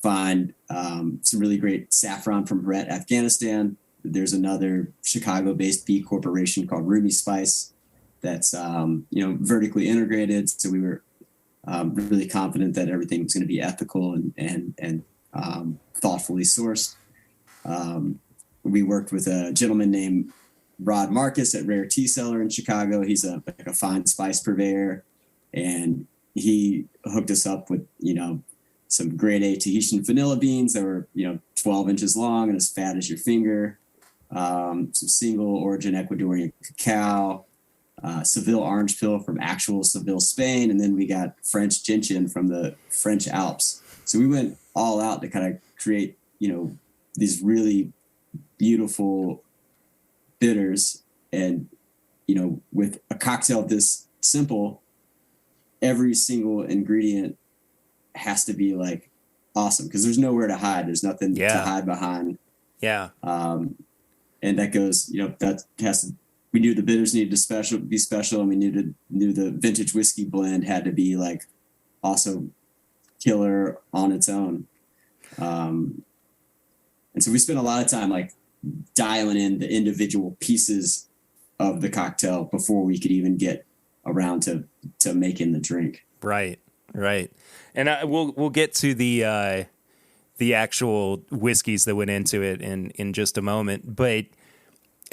find some really great saffron from Herat, Afghanistan. There's another Chicago-based B corporation called Rumi Spice that's, you know, vertically integrated. So we were really confident that everything was going to be ethical and thoughtfully sourced. We worked with a gentleman named Rod Marcus at Rare Tea Cellar in Chicago. He's a fine spice purveyor, and he hooked us up with, you know, some grade A Tahitian vanilla beans that were, you know, 12 inches long and as fat as your finger. Some single origin Ecuadorian cacao, Seville orange peel from actual Seville, Spain. And then we got French gentian from the French Alps. So we went all out to kind of create, you know, these really beautiful bitters. And, you know, with a cocktail this simple, every single ingredient has to be like awesome, because there's nowhere to hide. There's nothing to hide behind. Yeah. And that goes, you know, that has to, we knew the bitters needed to be special, and we knew the vintage whiskey blend had to be like also killer on its own. And so we spent a lot of time like dialing in the individual pieces of the cocktail before we could even get around to making the drink. Right. And we'll get to the actual whiskeys that went into it in just a moment. But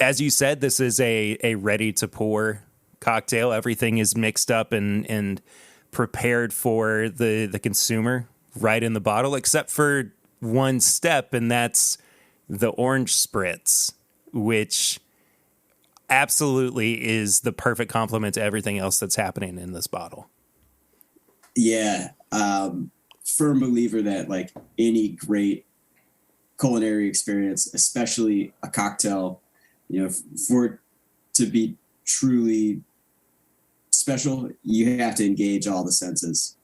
as you said, this is a ready to pour cocktail. Everything is mixed up and prepared for the consumer right in the bottle, except for one step, and that's the orange spritz, which absolutely is the perfect complement to everything else that's happening in this bottle. Yeah. Firm believer that like any great culinary experience, especially a cocktail, you know, for it to be truly special, you have to engage all the senses.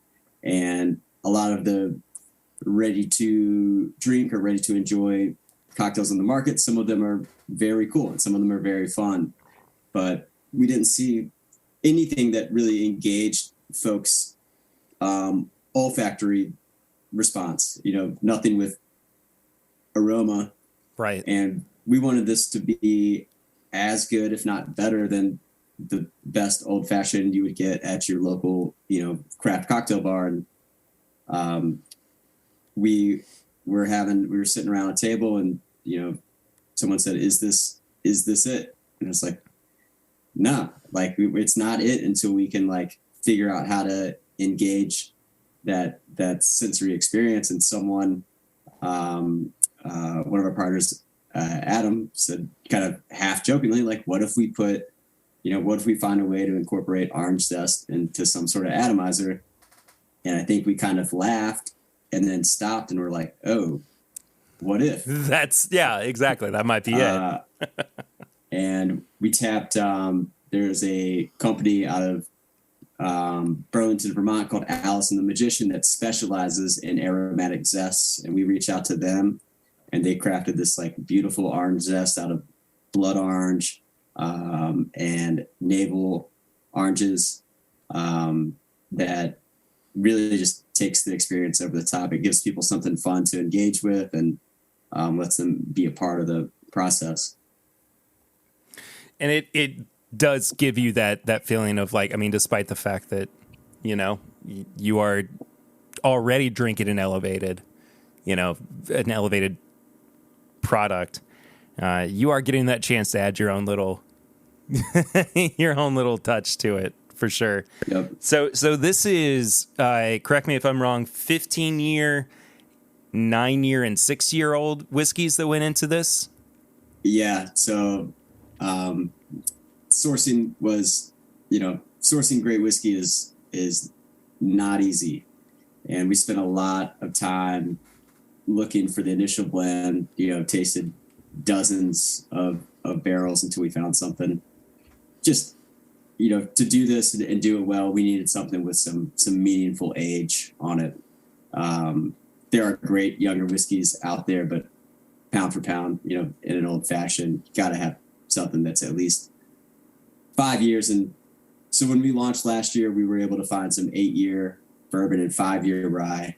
And a lot of the ready to drink or ready to enjoy cocktails on the market, some of them are very cool and some of them are very fun, but we didn't see anything that really engaged folks' olfactory response, you know, nothing with aroma. Right. And we wanted this to be as good, if not better, than the best old fashioned you would get at your local, you know, craft cocktail bar. And we were sitting around a table, and, you know, someone said, is this it? And it's like, no, like it's not it until we can like figure out how to engage that sensory experience. And someone, one of our partners, Adam, said kind of half jokingly, like, what if we find a way to incorporate orange zest into some sort of atomizer? And I think we kind of laughed and then stopped and we're like, oh, what if? Yeah, exactly. That might be it. And we tapped, there's a company out of Burlington, Vermont called Alice and the Magician that specializes in aromatic zests. And we reached out to them, and they crafted this like beautiful orange zest out of blood orange, and navel oranges that really just takes the experience over the top. It gives people something fun to engage with and lets them be a part of the process. And it does give you that feeling of like, I mean, despite the fact that, you know, you are already drinking an elevated product, you are getting that chance to add your own little touch to it for sure. Yep. So this is, correct me if I'm wrong, 15-year, 9-year, and 6-year-old whiskeys that went into this? Yeah. So sourcing great whiskey is not easy. And we spent a lot of time looking for the initial blend, tasted dozens of barrels until we found something. Just, to do this and do it well, we needed something with some meaningful age on it. There are great younger whiskeys out there, but pound for pound, in an old fashioned, got to have something that's at least 5 years. And so when we launched last year, we were able to find some 8-year bourbon and 5-year rye.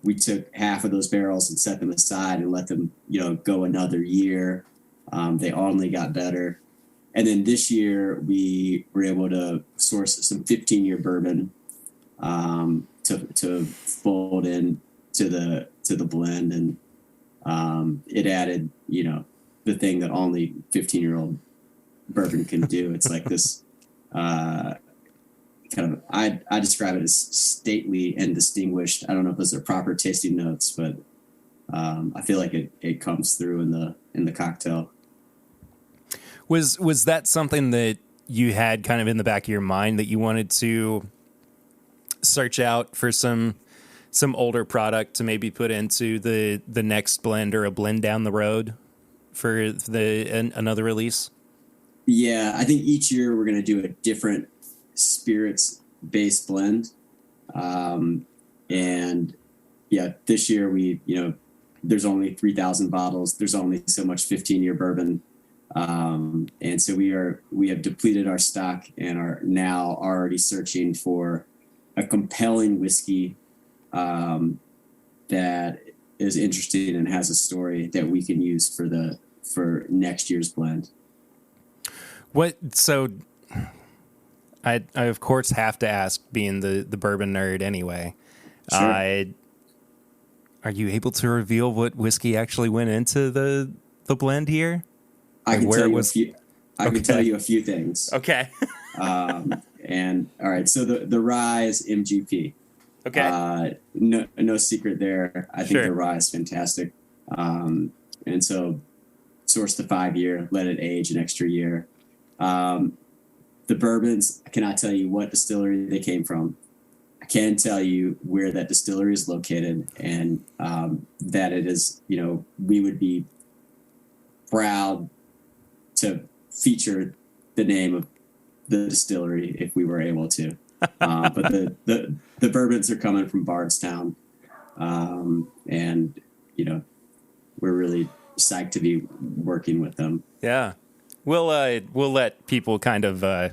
We took half of those barrels and set them aside and let them, go another year. They only got better. And then this year we were able to source some 15-year bourbon to fold in to the blend, and it added, the thing that only 15-year-old bourbon can do. It's like this kind of, I describe it as stately and distinguished. I don't know if those are proper tasting notes, but I feel like it comes through in the cocktail. Was that something that you had kind of in the back of your mind that you wanted to search out for some older product to maybe put into the next blend or a blend down the road for another release? Yeah, I think each year we're going to do a different spirits-based blend. And yeah, this year there's only 3,000 bottles. There's only so much 15-year bourbon. And so we have depleted our stock and are now already searching for a compelling whiskey that is interesting and has a story that we can use for next year's blend. So I of course have to ask, being the bourbon nerd anyway. Sure. Are you able to reveal what whiskey actually went into the blend here? I can tell you a few things. Okay. And all right, so the rye is MGP. Okay. No secret there. I think Sure. the rye is fantastic. And so source the 5-year, let it age an extra year. The bourbons, I cannot tell you what distillery they came from. I can tell you where that distillery is located, and that it is, we would be proud to feature the name of the distillery if we were able to. But the bourbons are coming from Bardstown, and we're really psyched to be working with them. Yeah, we'll let people kind of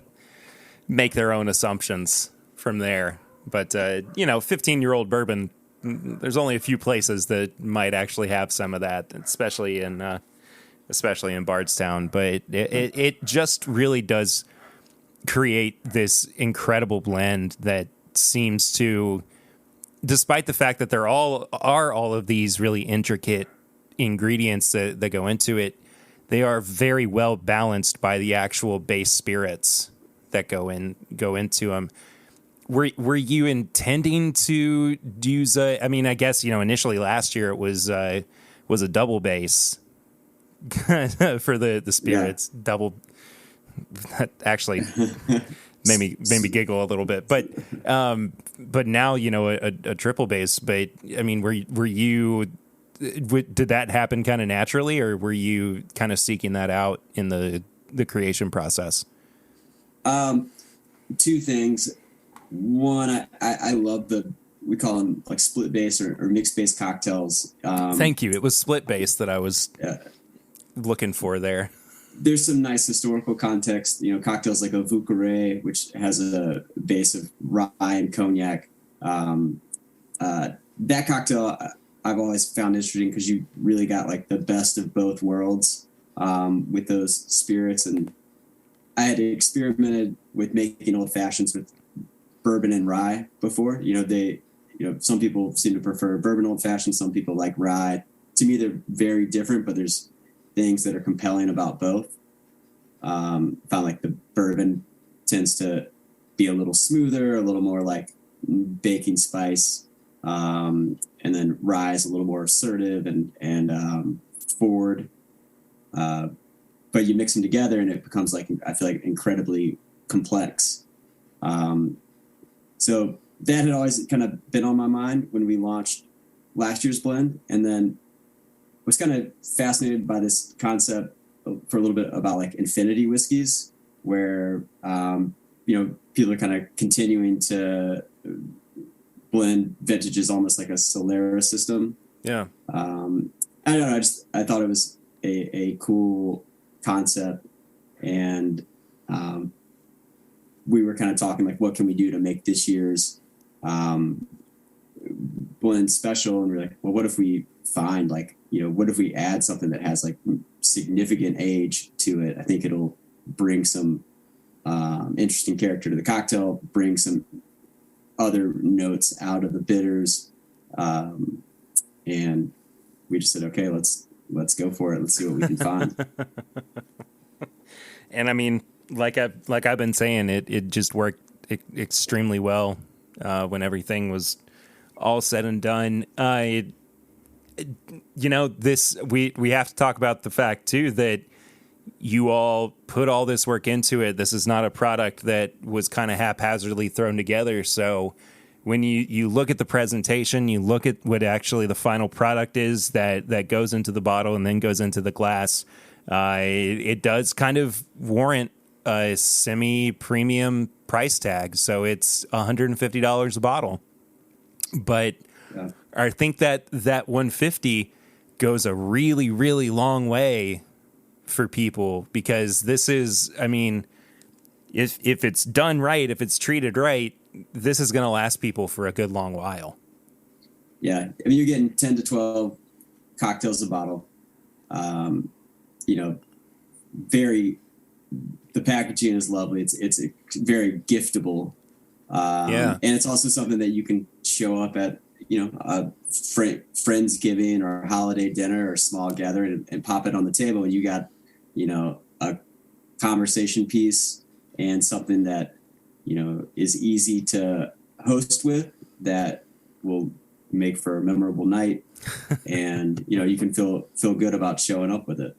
make their own assumptions from there. But 15-year-old bourbon, there's only a few places that might actually have some of that, especially in Bardstown. But it just really does create this incredible blend that seems to, despite the fact that there are all of these really intricate ingredients that go into it, they are very well balanced by the actual base spirits that go into them. Were you intending to use I guess initially last year it was a double base for the spirits. Yeah. Double, that actually made me giggle a little bit, but now a triple base. But I mean, were you, did that happen kind of naturally, or were you kind of seeking that out in the creation process? Two things. One, I love we call them like split base or mixed base cocktails. Thank you. It was split base that I was looking for there. there's some nice historical context. Cocktails like a Vucare, which has a base of rye and cognac. That cocktail I've always found interesting because you really got like the best of both worlds with those spirits. And I had experimented with making old fashions with bourbon and rye before. Some people seem to prefer bourbon old fashioned. Some people like rye. To me, they're very different, but there's things that are compelling about both. Found like the bourbon tends to be a little smoother, a little more like baking spice, and then rye is a little more assertive and forward. But you mix them together, and it becomes like, I feel like, incredibly complex. So that had always kind of been on my mind when we launched last year's blend, and then was kind of fascinated by this concept for a little bit about like infinity whiskeys, where people are kind of continuing to blend vintages almost like a Solera system. Yeah. I don't know. I thought it was a cool concept, and we were kind of talking like, what can we do to make this year's blend special? And we're like, well, what if we find like, what if we add something that has like significant age to it? I think it'll bring some interesting character to the cocktail, bring some other notes out of the bitters. And we just said, okay, let's go for it. Let's see what we can find. And I mean, like I've been saying, it just worked extremely well when everything was all said and done. This we have to talk about the fact too that you all put all this work into it. This is not a product that was kind of haphazardly thrown together. So when you look at the presentation, you look at what actually the final product is that goes into the bottle and then goes into the glass. It does kind of warrant a semi-premium price tag. So it's $150 a bottle. But yeah. I think that $150 goes a really, really long way for people, because this is, I mean, if it's done right, if it's treated right, this is going to last people for a good long while. Yeah. I mean, you're getting 10 to 12 cocktails a bottle. The packaging is lovely. It's very giftable. And it's also something that you can show up at, a Friendsgiving or a holiday dinner or small gathering and pop it on the table. And you got, a conversation piece and something that, is easy to host with, that will make for a memorable night. And, you can feel good about showing up with it.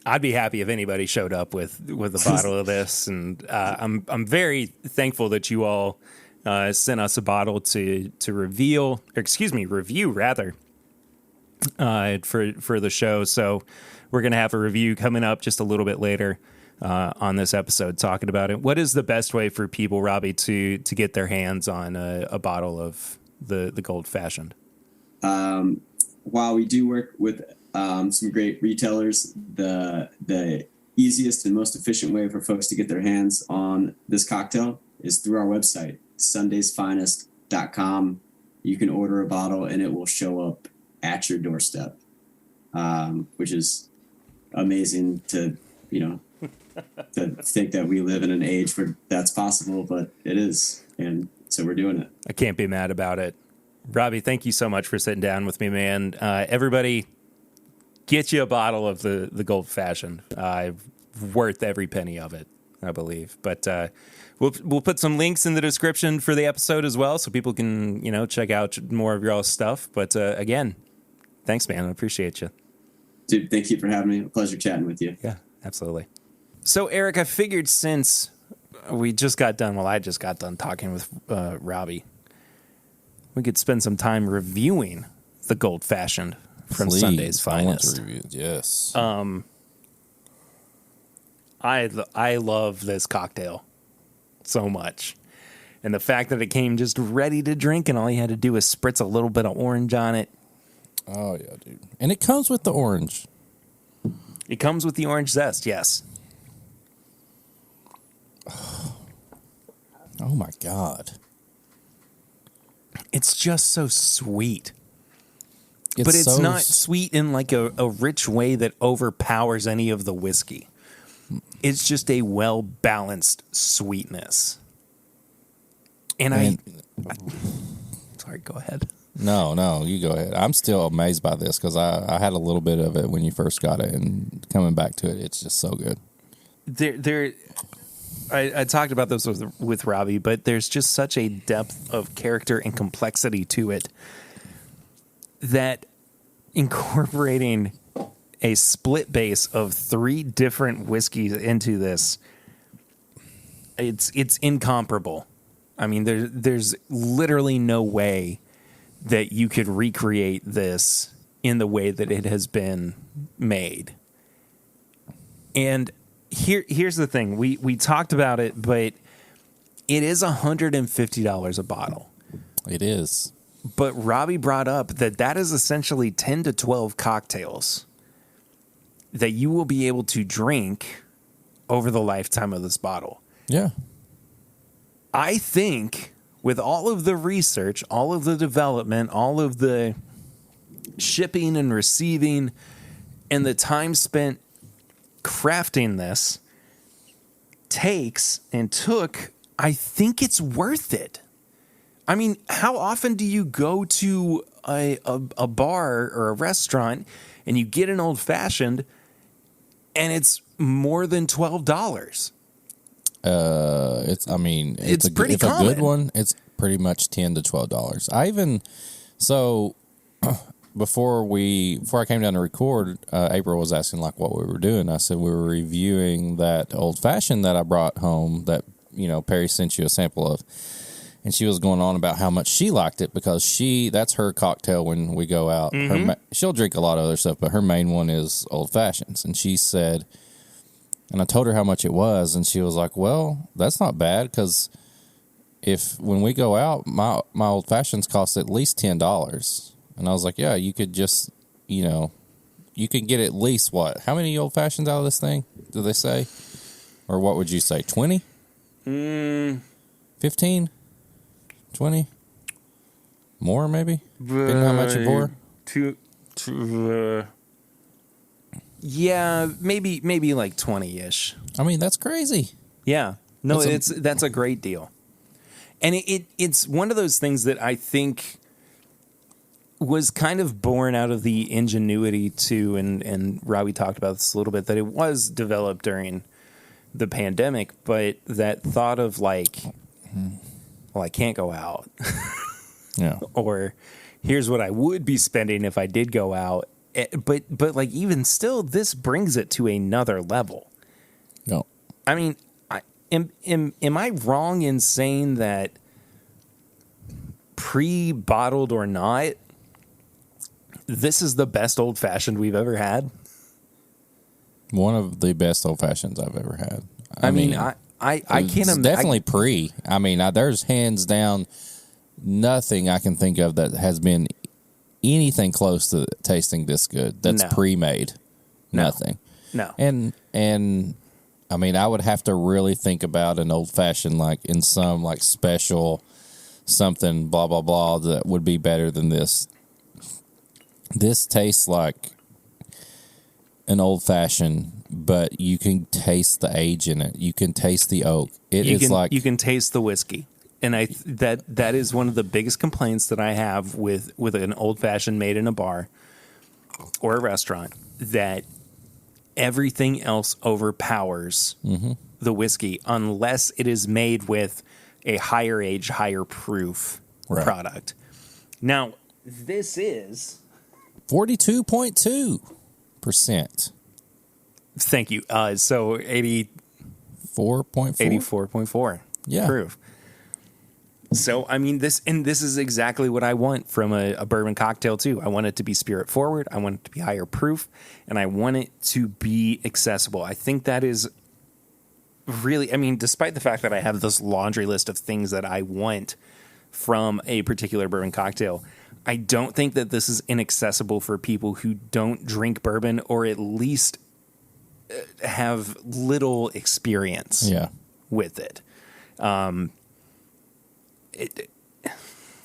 I'd be happy if anybody showed up with a bottle of this, and I'm very thankful that you all sent us a bottle to review rather for the show. So we're gonna have a review coming up just a little bit later on this episode, talking about it. What is the best way for people, Robbie, to get their hands on a bottle of the Gold Fashioned? While we do work with some great retailers, the easiest and most efficient way for folks to get their hands on this cocktail is through our website, sundaysfinest.com. You can order a bottle and it will show up at your doorstep, which is amazing to think that we live in an age where that's possible, but it is. And so we're doing it. I can't be mad about it. Robbie, thank you so much for sitting down with me, man. Everybody, get you a bottle of the Gold Fashioned. Worth every penny of it, I believe. But we'll put some links in the description for the episode as well, so people can check out more of your all stuff. But again, thanks, man. I appreciate you. Dude, thank you for having me. A pleasure chatting with you. Yeah, absolutely. So, Eric, I figured since I just got done talking with Robbie, we could spend some time reviewing the Gold Fashioned from Sunday's Finest. I want to review it, yes. I love this cocktail so much. And the fact that it came just ready to drink and all you had to do was spritz a little bit of orange on it. Oh, yeah, dude. And it comes with the orange. It comes with the orange zest, yes. Oh my God. It's just so sweet. But it's not sweet in like a rich way that overpowers any of the whiskey. It's just a well-balanced sweetness. And sorry, go ahead. No, you go ahead. I'm still amazed by this because I had a little bit of it when you first got it, and coming back to it, it's just so good. I talked about this with Robbie, but there's just such a depth of character and complexity to it that incorporating a split base of 3 different whiskeys into this, it's incomparable. I mean, there's literally no way that you could recreate this in the way that it has been made. And here's the thing. We talked about it, but it is $150 a bottle. It is. But Robbie brought up that is essentially 10 to 12 cocktails that you will be able to drink over the lifetime of this bottle. Yeah. I think with all of the research, all of the development, all of the shipping and receiving, and the time spent crafting this took, I think it's worth it. I mean, how often do you go to a bar or a restaurant and you get an old fashioned and it's more than $12? It's pretty if common. A good one, it's pretty much $10 to $12. Before I came down to record, April was asking like what we were doing. I said we were reviewing that old fashioned that I brought home that Perry sent you a sample of. And she was going on about how much she liked it because that's her cocktail when we go out. Mm-hmm. She'll drink a lot of other stuff, but her main one is old fashions. And she said, and I told her how much it was, and she was like, well, that's not bad because when we go out, my old fashions cost at least $10. And I was like, yeah, you could just, you could get at least what? How many old fashions out of this thing, do they say? Or what would you say, 20? 15? 20? More, maybe? Depending on how much you pour? Yeah, maybe like 20-ish. I mean, that's crazy. Yeah. No, that's a great deal. And it's one of those things that I think was kind of born out of the ingenuity too, and Robbie talked about this a little bit, that it was developed during the pandemic, but that thought of like, well, I can't go out. Yeah. Or here's what I would be spending if I did go out. But like even still, this brings it to another level. No. I mean, am I wrong in saying that pre-bottled or not, this is the best old fashioned we've ever had? One of the best old fashions I've ever had. I mean, I can't imagine. Definitely pre. I mean, there's hands down nothing I can think of that has been anything close to tasting this good. That's pre-made. Nothing. No. And I mean, I would have to really think about an old fashioned like in some like special something blah blah blah that would be better than this. This tastes like an old fashioned, but you can taste the age in it. You can taste the oak. You can taste the whiskey, and that is one of the biggest complaints that I have with an old fashioned made in a bar or a restaurant, that everything else overpowers the whiskey unless it is made with a higher age, higher proof product. Now, this is 42.2%. Thank you. So 84.4. 84.4 proof. So, I mean, this is exactly what I want from a bourbon cocktail, too. I want it to be spirit forward. I want it to be higher proof. And I want it to be accessible. I think that is really, I mean, despite the fact that I have this laundry list of things that I want from a particular bourbon cocktail, I don't think that this is inaccessible for people who don't drink bourbon, or at least have little experience with it.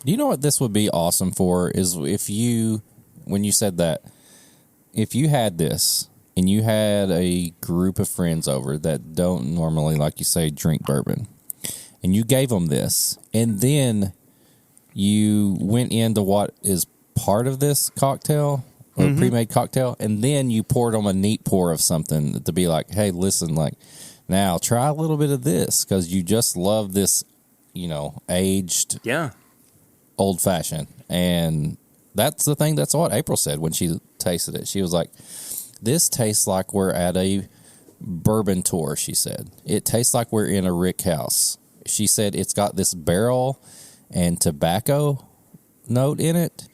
You know what this would be awesome for is when you said that, if you had this and you had a group of friends over that don't normally, like you say, drink bourbon, and you gave them this, and then you went into what is part of this cocktail or pre-made cocktail, and then you poured them a neat pour of something to be like, hey, listen, like, now try a little bit of this because you just love this, aged old fashioned. And that's the thing. That's what April said when she tasted it. She was like, this tastes like we're at a bourbon tour, she said. It tastes like we're in a rick house. She said it's got this barrel and tobacco note in it,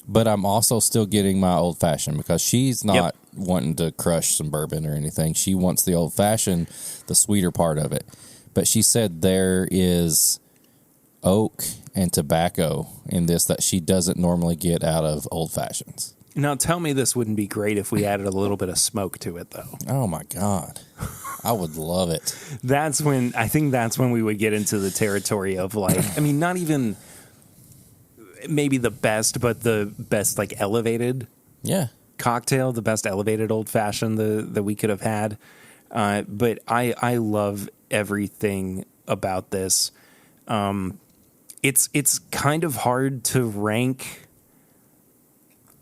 but I'm also still getting my old fashioned because she's not wanting to crush some bourbon or anything. She wants the old fashioned, the sweeter part of it. But she said there is oak and tobacco in this that she doesn't normally get out of old fashions. Now, tell me this wouldn't be great if we added a little bit of smoke to it, though. Oh, my God. I would love it. I think that's when we would get into the territory of, like, I mean, not even maybe the best, but the best, like, elevated cocktail, the best elevated old-fashioned that we could have had. But I love everything about this. It's kind of hard to rank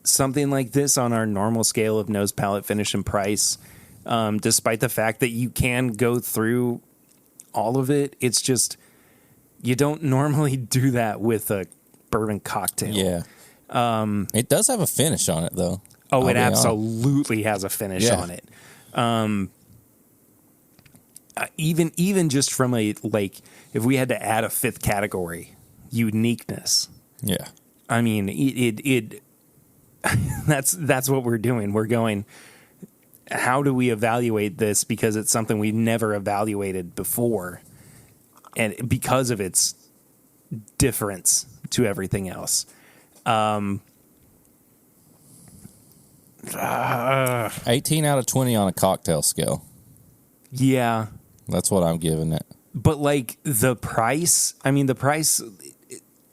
something like this on our normal scale of nose, palate, finish, and price, despite the fact that you can go through all of it. It's just you don't normally do that with a bourbon cocktail. Yeah. It does have a finish on it, though. Oh, it absolutely has a finish on it. Even just from a, like, if we had to add a fifth category, uniqueness. Yeah. I mean, it that's what we're doing. We're going, how do we evaluate this? Because it's something we've never evaluated before. And because of its difference to everything else. 18 out of 20 on a cocktail scale. Yeah. That's what I'm giving it. But, like, the price,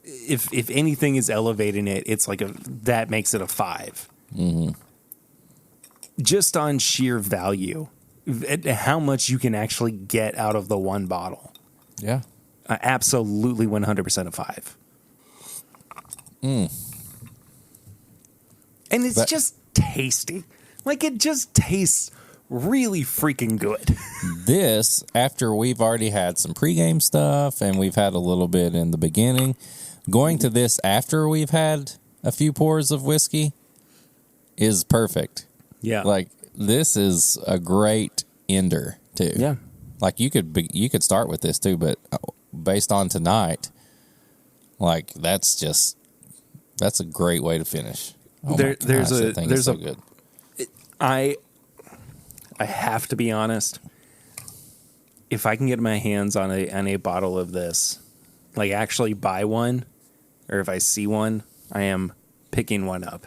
if anything is elevating it, it's like that makes it a 5. Mm-hmm. Just on sheer value, how much you can actually get out of the one bottle. Yeah. Absolutely 100% a 5. And it's just tasty. Like, it just tastes really freaking good. This, after we've already had some pregame stuff and we've had a little bit in the beginning, going to this after we've had a few pours of whiskey is perfect. Yeah. Like, this is a great ender, too. Yeah. Like, you could start with this, too, but based on tonight, like, that's a great way to finish. Oh there's so good. I have to be honest. If I can get my hands on a bottle of this, like, actually buy one, or if I see one, I am picking one up.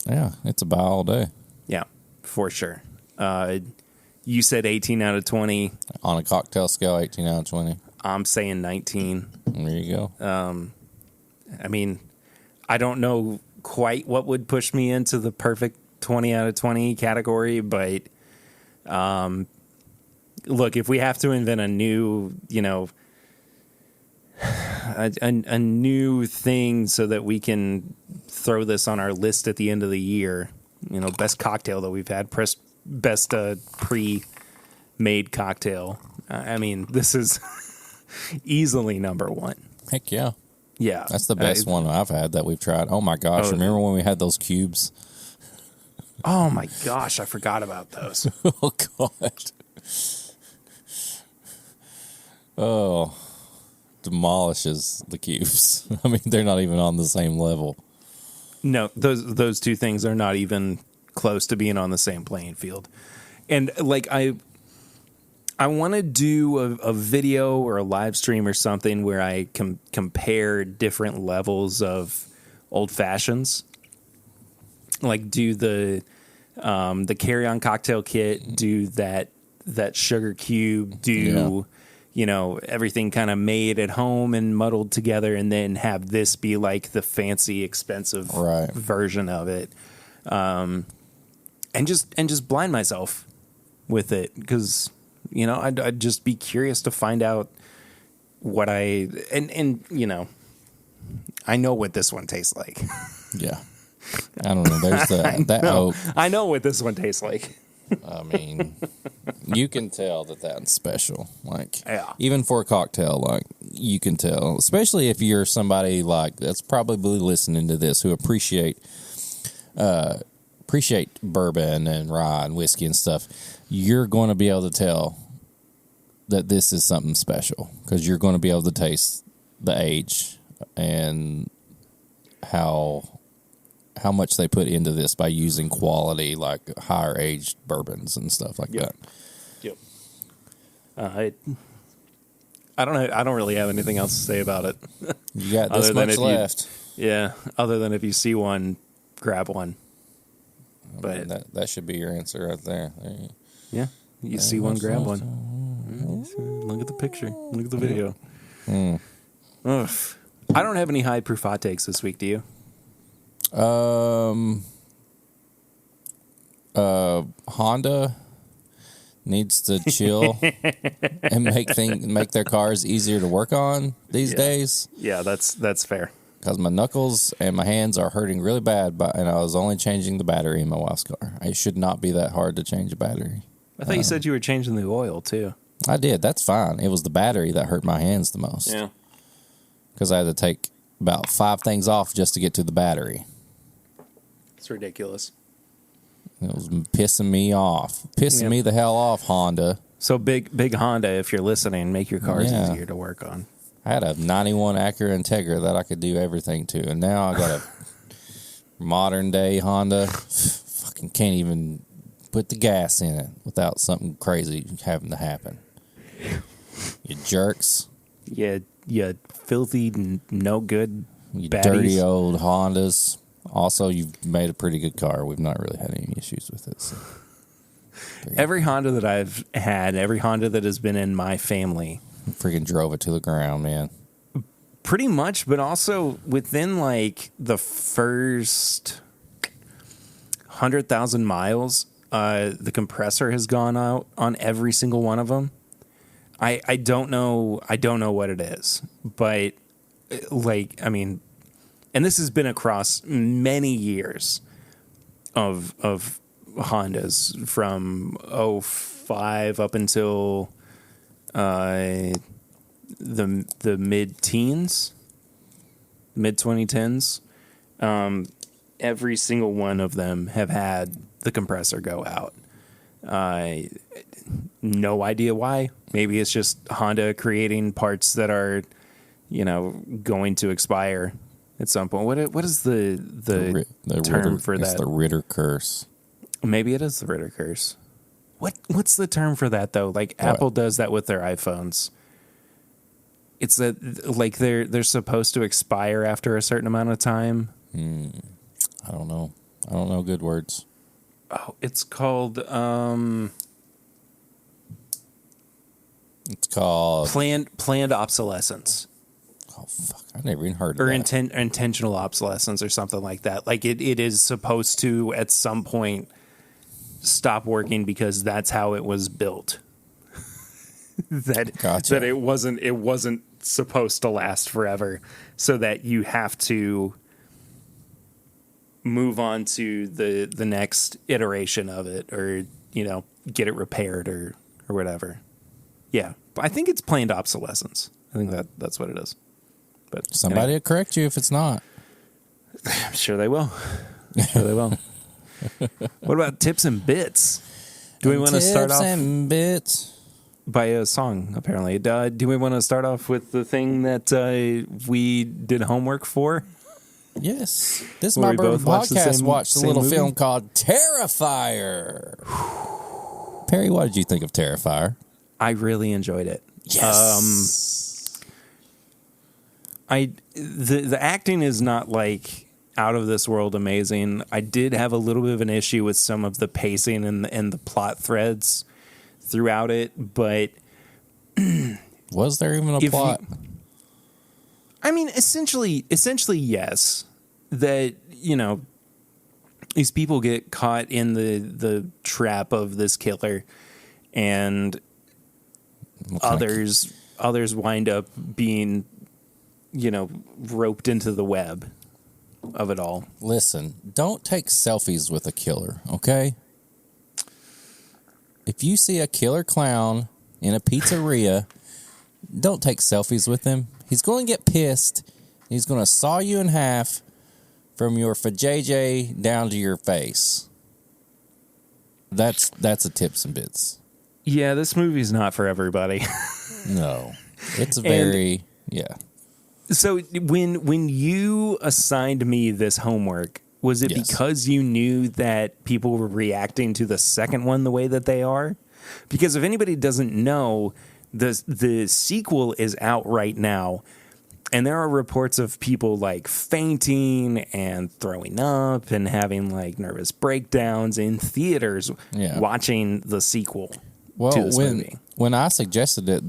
Yeah, it's a buy all day. Yeah, for sure. You said 18 out of 20. On a cocktail scale, 18 out of 20. I'm saying 19. There you go. I mean, I don't know quite what would push me into the perfect 20 out of 20 category, but look, if we have to invent a new, a new thing so that we can throw this on our list at the end of the year, best cocktail that we've had, best pre-made cocktail. I mean, this is easily number one. Heck yeah. Yeah. That's the best one I've had that we've tried. Oh my gosh. Remember when we had those cubes? Oh my gosh. I forgot about those. Oh God. Oh, demolishes the cubes. I mean, they're not even on the same level. No, those two things are not even close to being on the same playing field. And, like, I want to do a video or a live stream or something where I compare different levels of old fashions. Like, do the the carry-on cocktail kit, do that sugar cube, do everything kind of made at home and muddled together, and then have this be like the fancy, expensive version of it, and just blind myself with it, because I'd just be curious to find out what I know what this one tastes like. Yeah. I don't know. There's that oak. I know what this one tastes like. I mean, you can tell that that's special. Like, even for a cocktail, like, you can tell. Especially if you're somebody like that's probably listening to this who appreciate bourbon and rye and whiskey and stuff. You're going to be able to tell that this is something special, because you're going to be able to taste the age and how much they put into this by using quality, like higher aged bourbons and stuff like that. Yep. I don't really have anything else to say about it. You got this much left. Other than if you see one, grab one. But that should be your answer right there. You see one, grab one. Look at the picture. Look at the video. Ugh. I don't have any high proof hot takes this week. Do you? Honda needs to chill and make their cars easier to work on these days. Yeah, that's fair. Because my knuckles and my hands are hurting really bad, and I was only changing the battery in my wife's car. It should not be that hard to change a battery. I thought you said you were changing the oil too. I did. That's fine. It was the battery that hurt my hands the most. Yeah. Because I had to take about 5 things off just to get to the battery. It's ridiculous. It was pissing me off. Pissing me the hell off, Honda. So big Honda, if you're listening, make your cars easier to work on. I had a 91 Acura Integra that I could do everything to, and now I got a modern day Honda. Fucking can't even put the gas in it without something crazy having to happen. You jerks. Yeah, you filthy, no good, you baddies. Dirty old Hondas. Also, you've made a pretty good car. We've not really had any issues with it. So. Every Honda that I've had, every Honda that has been in my family, freaking drove it to the ground, man. Pretty much, but also within like the first 100,000 miles, the compressor has gone out on every single one of them. I don't know what it is, but and this has been across many years of Hondas from 2005 up until the mid-teens, mid-2010s. Every single one of them have had the compressor go out. No idea why. Maybe it's just Honda creating parts that are, going to expire at some point. What is the term Ritter, for that? It's the Ritter curse. Maybe it is the Ritter curse. What's the term for that though? Like Apple does that with their iPhones. It's that like they're supposed to expire after a certain amount of time. I don't know. I don't know good words. Oh, it's called planned obsolescence. Oh fuck! I never even heard of that. Or intentional obsolescence or something like that. Like it is supposed to at some point stop working because that's how it was built. That it wasn't supposed to last forever, so that you have to move on to the next iteration of it, or get it repaired or whatever. Yeah, I think it's planned obsolescence. I think that's what it is. But somebody will correct you if it's not. I'm sure they will. What about tips and bits? Do we want to start off? Tips and bits. By a song, apparently. Do we want to start off with the thing that we did homework for? Yes. This is my Bourbon podcast. Watched a little film called Terrifier. Perry, what did you think of Terrifier? I really enjoyed it. Yes. The acting is not like out of this world amazing. I did have a little bit of an issue with some of the pacing and the plot threads throughout it, but was there even a plot? I mean, essentially, yes. That, you know, these people get caught in the trap of this killer, and others wind up being, you know, roped into the web of it all. Listen, don't take selfies with a killer, okay? If you see a killer clown in a pizzeria, don't take selfies with him. He's going to get pissed. He's going to saw you in half from your vajayjay down to your face. That's a tips and bits. Yeah, this movie's not for everybody. No. It's very, yeah. So when you assigned me this homework, was it because you knew that people were reacting to the second one the way that they are? Because if anybody doesn't know, the sequel is out right now, and there are reports of people like fainting and throwing up and having like nervous breakdowns in theaters watching the sequel to this movie. When I suggested it,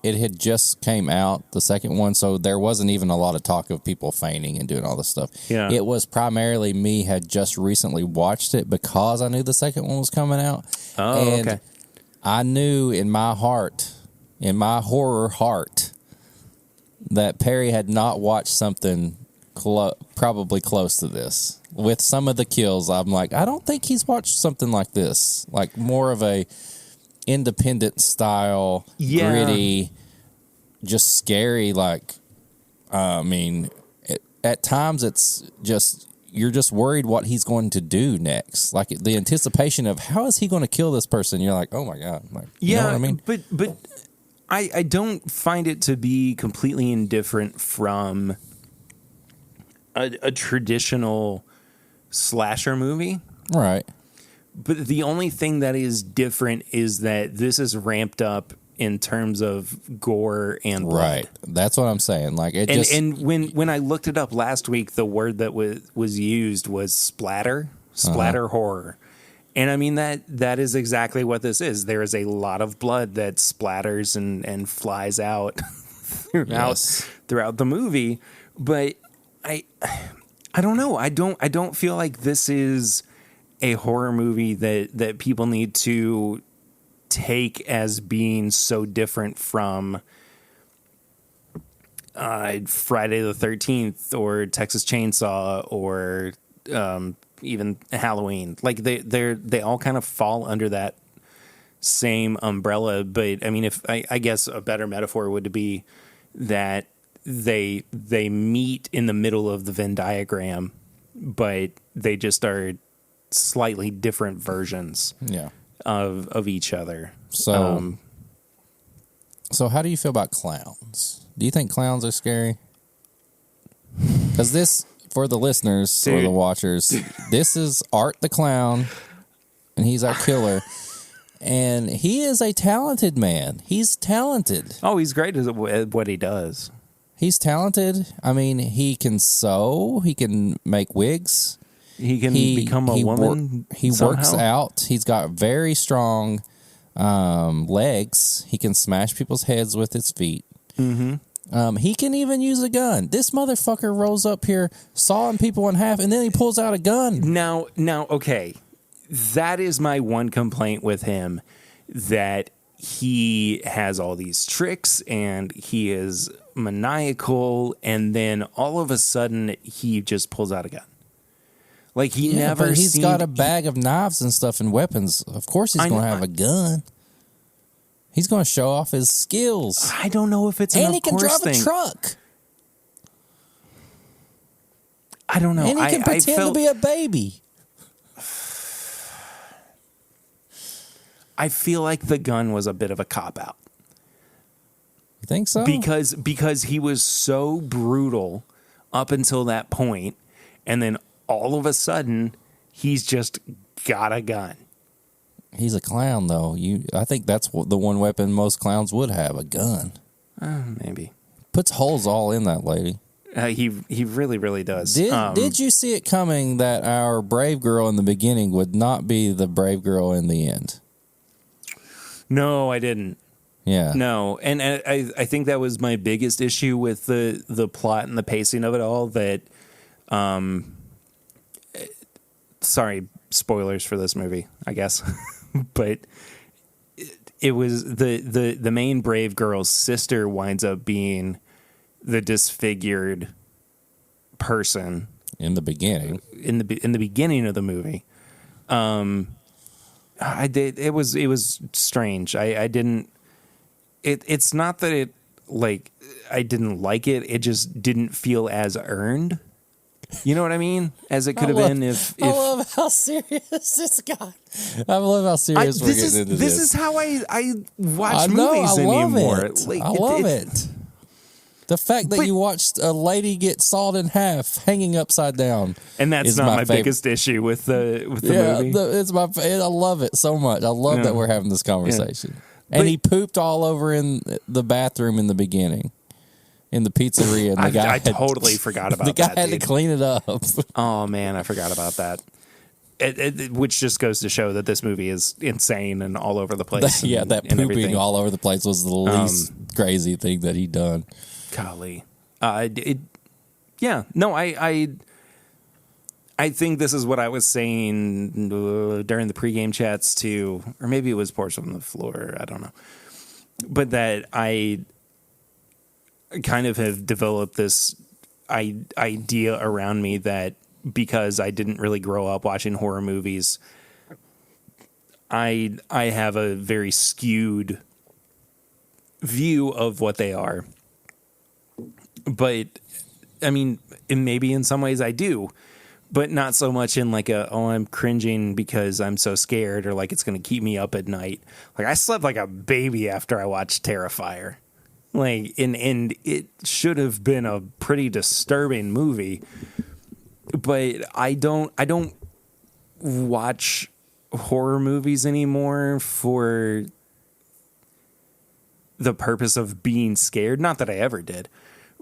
it had just came out, the second one, so there wasn't even a lot of talk of people fainting and doing all this stuff. Yeah. It was primarily me had just recently watched it because I knew the second one was coming out. Oh, and okay. I knew in my heart, in my horror heart, that Perry had not watched something probably close to this. With some of the kills, I'm like, I don't think he's watched something like this. Like more of a independent style, gritty, just scary. Like, I mean, at times it's just, you're just worried what he's going to do next. Like the anticipation of how is he going to kill this person? You're like, oh my God. Like, you know what I mean? But I don't find it to be completely indifferent from a traditional slasher movie. Right. But the only thing that is different is that this is ramped up in terms of gore and blood. Right. That's what I'm saying. Like it and when I looked it up last week, the word that was used was splatter horror. And I mean that is exactly what this is. There is a lot of blood that splatters and flies out throughout the movie. But I don't know. I don't feel like this is a horror movie that people need to take as being so different from Friday the 13th or Texas Chainsaw or even Halloween. Like they all kind of fall under that same umbrella. But I mean, if I guess a better metaphor would be that they meet in the middle of the Venn diagram, but they just are slightly different versions of each other. So how do you feel about clowns? Do you think clowns are scary? Because this, for the listeners or the watchers, this is Art the Clown, and he's our killer. And he is a talented man. He's talented. Oh, he's great at what he does. He's talented. I mean, he can sew. He can make wigs. He can become a woman. He works out. He's got very strong legs. He can smash people's heads with his feet. Mm-hmm. He can even use a gun. This motherfucker rolls up here, sawing people in half, and then he pulls out a gun. Now, okay. That is my one complaint with him, that he has all these tricks and he is maniacal, and then all of a sudden he just pulls out a gun. Like he never. But he's got a bag of knives and stuff and weapons. Of course, he's going to have a gun. He's going to show off his skills. I don't know if it's an and he can drive thing. A truck. I don't know. And he can pretend to be a baby. I feel like the gun was a bit of a cop out. You think so? Because he was so brutal up until that point, and then all of a sudden, he's just got a gun. He's a clown, though. I think that's the one weapon most clowns would have, a gun. Maybe. Puts holes all in that lady. He really, really does. Did you see it coming that our brave girl in the beginning would not be the brave girl in the end? No, I didn't. Yeah. No, and I think that was my biggest issue with the plot and the pacing of it all. That, sorry, spoilers for this movie, I guess, but it was the main brave girl's sister winds up being the disfigured person in the beginning. In the beginning of the movie. It was strange. I didn't. It's not that it like I didn't like it. It just didn't feel as earned. You know what I mean? As it could have been if I love how serious this got. I love how serious we're getting into this. This is how I watch movies anymore. I love it. The fact that you watched a lady get sawed in half, hanging upside down, and that's not my biggest issue with the movie. It's my. I love it so much. I love that we're having this conversation. Yeah. And he pooped all over in the bathroom in the beginning, in the pizzeria. And I totally forgot about that. The guy had to clean it up. Oh man, I forgot about that. Which just goes to show that this movie is insane and all over the place. That pooping all over the place was the least crazy thing that he done. Golly, I think this is what I was saying during the pregame chats too, or maybe it was Porch on the Floor. I don't know, but that I kind of have developed this idea around me that because I didn't really grow up watching horror movies, I have a very skewed view of what they are. But I mean, maybe in some ways I do, but not so much in like I'm cringing because I'm so scared or like it's going to keep me up at night. Like I slept like a baby after I watched Terrifier. Like, and it should have been a pretty disturbing movie, but I don't watch horror movies anymore for the purpose of being scared. Not that I ever did.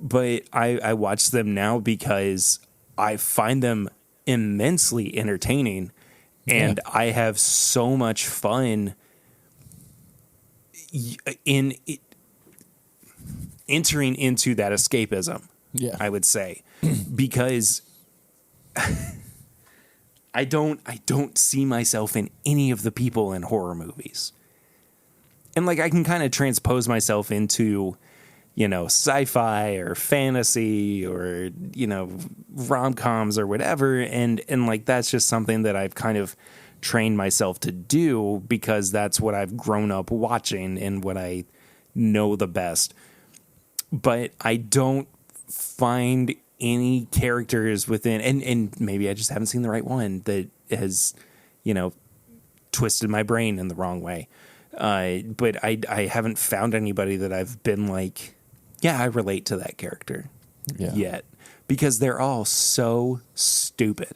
But I watch them now because I find them immensely entertaining, and I have so much fun in entering into that escapism. Yeah, I would say, because I don't see myself in any of the people in horror movies, and like I can kind of transpose myself into, sci-fi or fantasy or, rom-coms or whatever. And like, that's just something that I've kind of trained myself to do because that's what I've grown up watching and what I know the best. But I don't find any characters within, and maybe I just haven't seen the right one that has, twisted my brain in the wrong way. But I haven't found anybody that I've been like, yeah, I relate to that character yet, because they're all so stupid.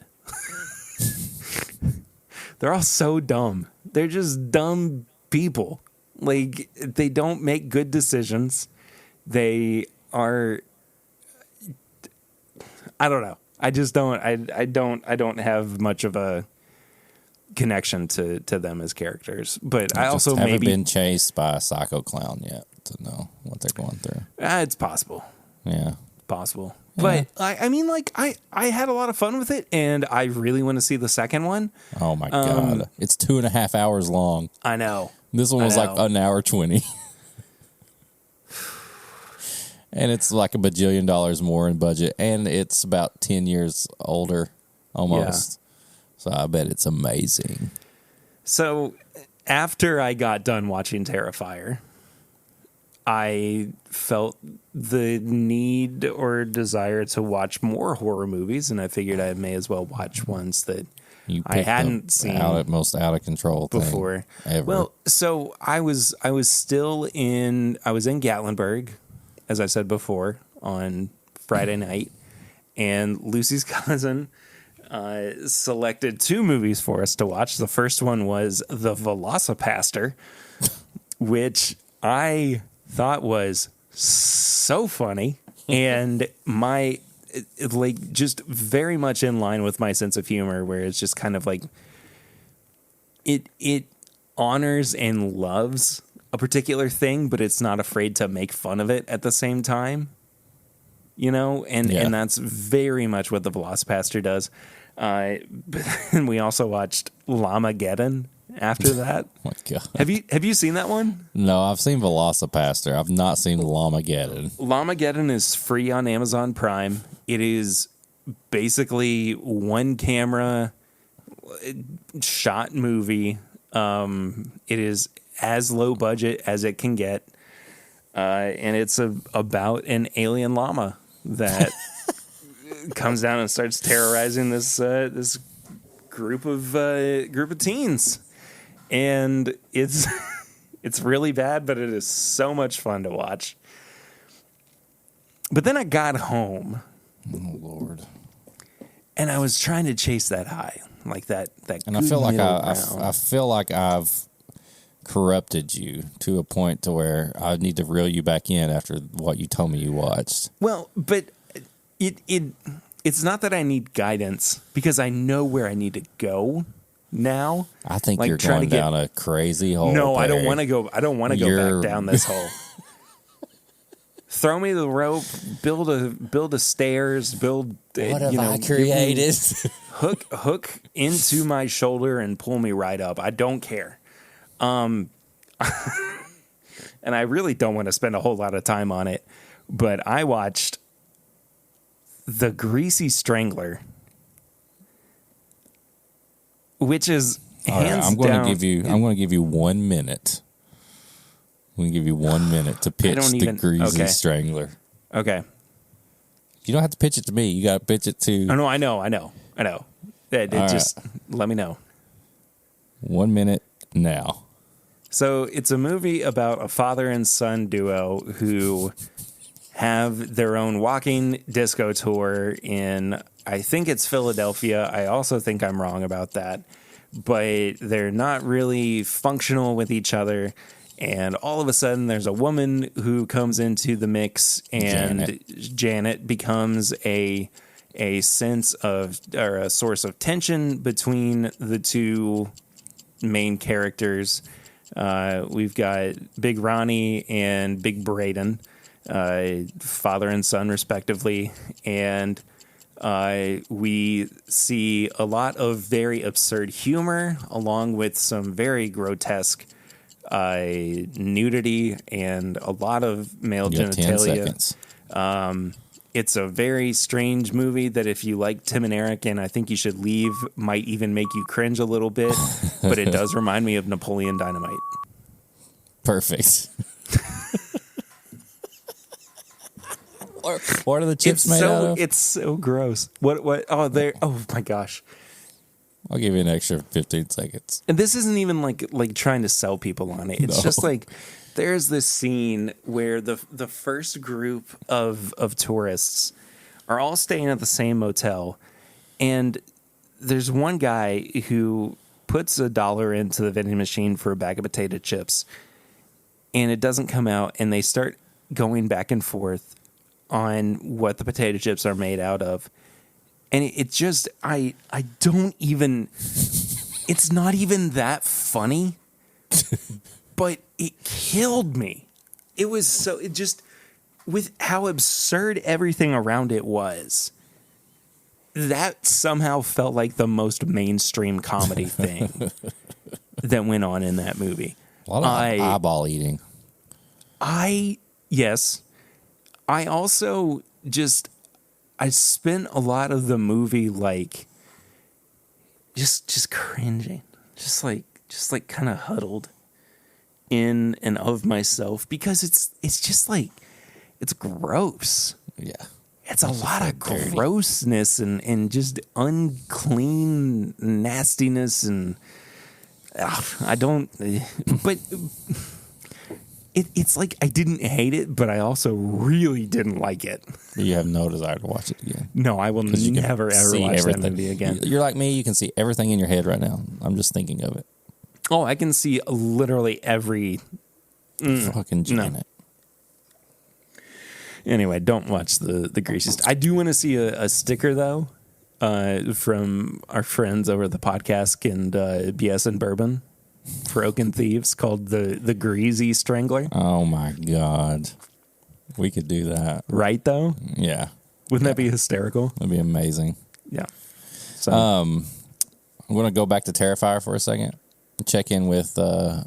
They're all so dumb. They're just dumb people. Like, they don't make good decisions. They are, I don't know. I just don't, I don't have much of a connection to them as characters. But I also haven't maybe been chased by a psycho clown yet to know what they're going through. It's possible. Yeah. Possible. Yeah. But I mean, like, I had a lot of fun with it, and I really want to see the second one. Oh my God. It's 2.5 hours long. I know. This one was like an hour 20. And it's like $1 bajillion more in budget, and it's about 10 years older almost. Yeah. So I bet it's amazing. So after I got done watching Terrifier, I felt the need or desire to watch more horror movies, and I figured I may as well watch ones that I hadn't seen. Most out of control before. Ever. Well, so I was in Gatlinburg, as I said before, on Friday night, and Lucy's cousin selected 2 movies for us to watch. The first one was The Velocipaster, which I thought was so funny. And like just very much in line with my sense of humor, where it's just kind of like it honors and loves a particular thing, but it's not afraid to make fun of it at the same time. You know, and that's very much what the Velocipaster does. But then we also watched Llamageddon after that. Oh my God. Have you seen that one? No, I've seen Velocipaster. I've not seen Llamageddon. Llamageddon is free on Amazon Prime. It is basically one camera shot movie. It is as low budget as it can get. And it's about an alien llama that comes down and starts terrorizing this group of teens, and it's really bad, but it is so much fun to watch. But then I got home, oh Lord, and I was trying to chase that high, like that. And I feel like I feel like I've corrupted you to a point to where I need to reel you back in after what you told me you watched. Well, but it's not that I need guidance, because I know where I need to go now. I think like you're going down a crazy hole. No, Barry. I don't want to go. I don't want to go back down this hole. Throw me the rope. Build a stairs. Build. What have I created? Hook into my shoulder and pull me right up. I don't care. And I really don't want to spend a whole lot of time on it, but I watched The Greasy Strangler, which is hands down. I'm going to give you 1 minute. I'm going to give you 1 minute to pitch The Greasy Strangler. Okay. You don't have to pitch it to me. You got to pitch it to. Oh no, I know. Just let me know. 1 minute now. So it's a movie about a father and son duo who have their own walking disco tour in, I think it's Philadelphia. I also think I'm wrong about that. But they're not really functional with each other. And all of a sudden, there's a woman who comes into the mix, and Janet becomes a sense of, or a source of tension between the two main characters. We've got Big Ronnie and Big Braden, father and son respectively, and we see a lot of very absurd humor along with some very grotesque nudity and a lot of male genitalia. It's a very strange movie that if you like Tim and Eric, and I think you should leave, might even make you cringe a little bit, but it does remind me of Napoleon Dynamite. Perfect. What are the chips made out of? It's so gross. What? Oh, there. Oh my gosh. I'll give you an extra 15 seconds. And this isn't even like trying to sell people on it. It's just like there's this scene where the first group of tourists are all staying at the same motel, and there's one guy who puts $1 into the vending machine for a bag of potato chips, and it doesn't come out, and they start going back and forth on what the potato chips are made out of. And it just, I don't even, it's not even that funny, but it killed me. It was so, it just, with how absurd everything around it was, that somehow felt like the most mainstream comedy thing that went on in that movie. A lot of eyeball eating. Yes. I also just, I spent a lot of the movie like just cringing, just like kind of huddled in and of myself, because it's just like, it's gross. Yeah. It's a lot of grossness and just unclean nastiness, and I don't, but it's like I didn't hate it, but I also really didn't like it. You have no desire to watch it again. No, I will never ever watch everything. that movie again. You're like me; you can see everything in your head right now. I'm just thinking of it. Oh, I can see literally every fucking Janet. Anyway, don't watch the greasy. I do want to see a sticker though, from our friends over at the podcast and BS and Bourbon for Oaken Thieves called the Greasy Strangler. Oh my God, we could do that, right? Though, yeah, wouldn't that be hysterical? That'd be amazing. Yeah. So, I'm gonna go back to Terrifier for a second. Check in with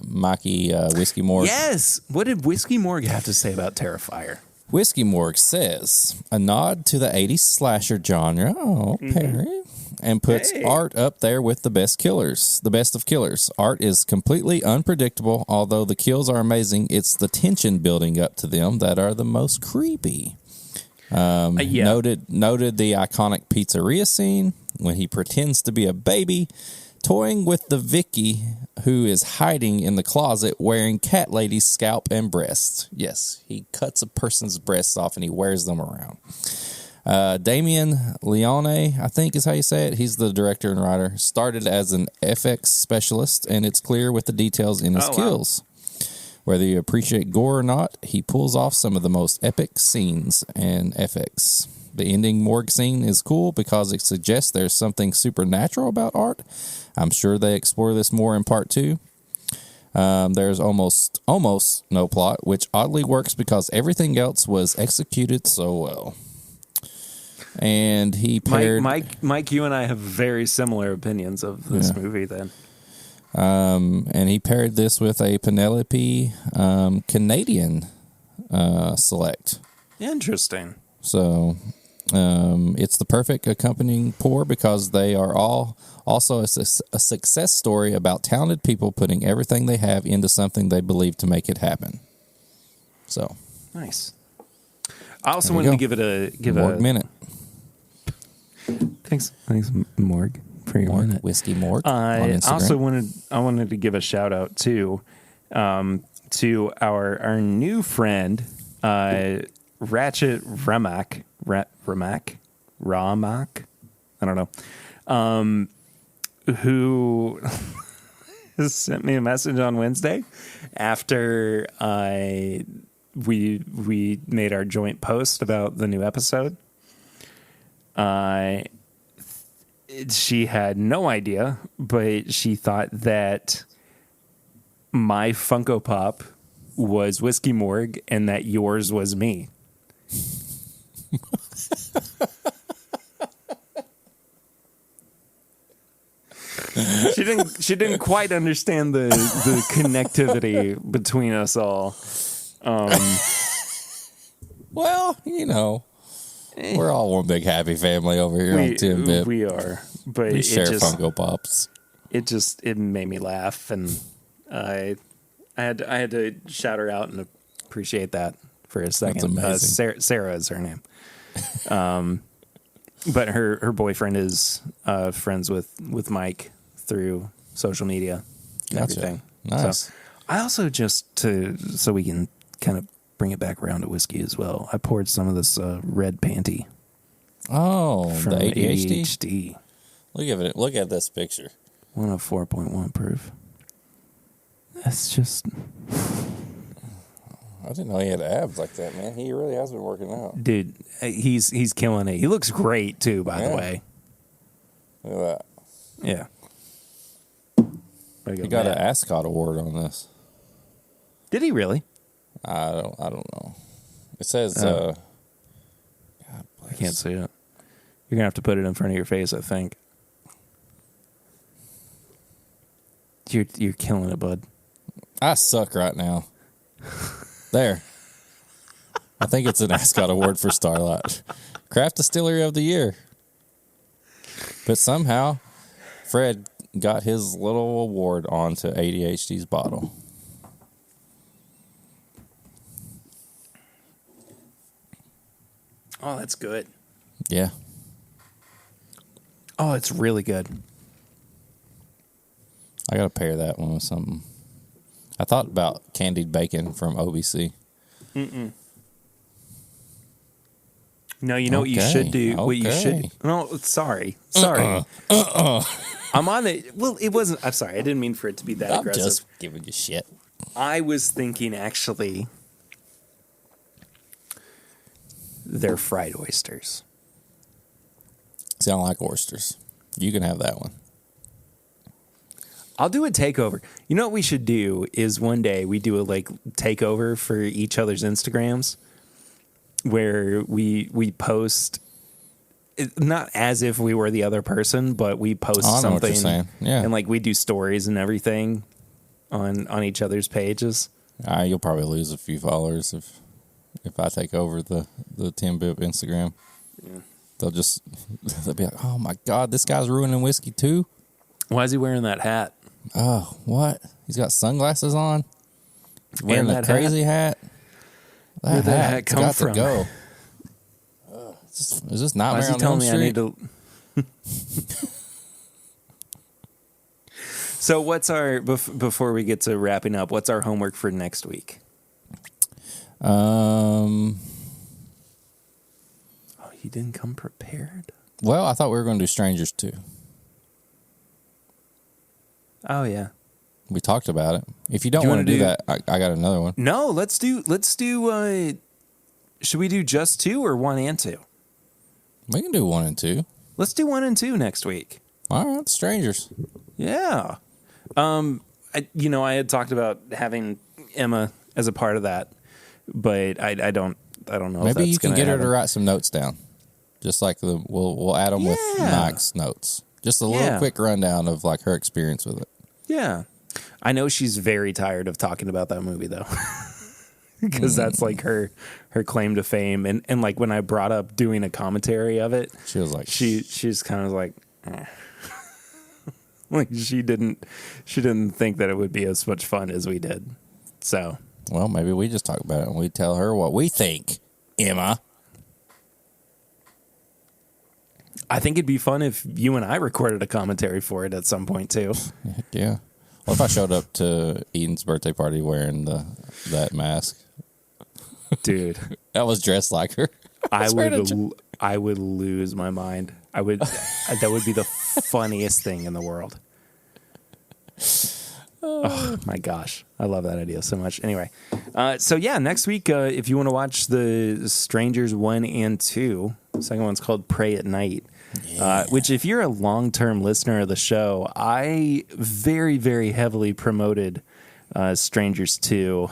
Mikey Whiskey Morgue. Yes. What did Whiskey Morgue have to say about Terrifier? Whiskey Morgue says, a nod to the 80s slasher genre, Perry, and puts art up there with the best of killers. Art is completely unpredictable, although the kills are amazing. It's the tension building up to them that are the most creepy. Noted the iconic pizzeria scene when he pretends to be a baby, toying with the Vicky, who is hiding in the closet wearing cat lady's scalp and breasts. Yes, he cuts a person's breasts off and he wears them around. Damien Leone, I think is how you say it. He's the director and writer. Started as an FX specialist, and it's clear with the details in his kills. Whether you appreciate gore or not, he pulls off some of the most epic scenes in FX. The ending morgue scene is cool because it suggests there's something supernatural about art. I'm sure they explore this more in part 2. There's almost no plot, which oddly works because everything else was executed so well. And he paired... Mike, you and I have very similar opinions of this movie then. And he paired this with a Penelope Canadian select. Interesting. So it's the perfect accompanying pour because they are all also a success story about talented people putting everything they have into something they believe to make it happen. So nice. I also wanted to give a Morgue minute. Thanks, Morgue, for your minute. Whiskey Morgue. I also wanted to give a shout out to our new friend, Ratchet Ramak. I don't know. Who sent me a message on Wednesday after we made our joint post about the new episode. She had no idea, but she thought that my Funko Pop was Whiskey Morgue and that yours was me. She didn't quite understand the connectivity between us all. Well, we're all one big happy family over here on Tim Bip. We are, but we share Funko Pops. It made me laugh, and I had to shout her out and appreciate that for a second. That's amazing. Sarah is her name. But her boyfriend is friends with Mike through social media and everything. Nice. So I also so we can kind of bring it back around to whiskey as well. I poured some of this red panty. Oh, from the ADHD. Look at this picture. 104.1 proof. That's just... I didn't know he had abs like that, man. He really has been working out. Dude, he's killing it. He looks great, too, by the way. Look at that. Yeah. He got an Ascot award on this. Did he really? I don't know. It says God bless. I can't see it. You're gonna have to put it in front of your face, I think. You're killing it, bud. I suck right now. There. I think it's an Ascot award for Starlight. Craft Distillery of the Year. But somehow Fred got his little award onto ADHD's bottle. Oh, that's good. Yeah. Oh, it's really good. I got to pair that one with something. I thought about candied bacon from OBC. Mm-mm. No, you know what you should do? Okay. What you should... No, sorry. I'm on it. Well, it wasn't... I'm sorry. I didn't mean for it to be that aggressive. I'm just giving you shit. I was thinking, actually... their fried oysters. See, I don't like oysters. You can have that one. I'll do a takeover. You know what we should do is one day we do a takeover for each other's Instagrams where we post, not as if we were the other person, but we post I know something. what you're saying. Yeah. And we do stories and everything on each other's pages. You'll probably lose a few followers if I take over the Tim Bip Instagram. Yeah. They'll be like, oh my God, this guy's ruining whiskey too. Why is he wearing that hat? Oh, what? He's got sunglasses on. Wearing that crazy hat. Where'd that hat come got from? To go. Is this Nightmare Why is he on telling Elm me Street? I need to? So what's our before we get to wrapping up? What's our homework for next week? Oh, you didn't come prepared? Well, I thought we were going to do Strangers too. Oh yeah, we talked about it. If you don't want to do that, I got another one. No, let's do. Should we do just 2 or 1 and 2? We can do 1 and 2. Let's do 1 and 2 next week. All right, Strangers. Yeah. I had talked about having Emma as a part of that, but I don't know. Maybe if you that's can get her happen. to write some notes down, just like we'll add them with Mike's notes. Just a little quick rundown of her experience with it. Yeah, I know she's very tired of talking about that movie though, because that's her claim to fame. And when I brought up doing a commentary of it, she was like, she's kind of like. She didn't think that it would be as much fun as we did. So, well, maybe we just talk about it and we tell her what we think, Emma. I think it'd be fun if you and I recorded a commentary for it at some point too. Heck yeah. Well, if I showed up to Eden's birthday party wearing that mask, dude, I was dressed like her. I would lose my mind. That would be the funniest thing in the world. Oh my gosh. I love that idea so much. Anyway, next week, if you want to watch the Strangers 1 and 2, the second one's called Pray at Night, which if you're a long-term listener of the show, I very, very heavily promoted Strangers 2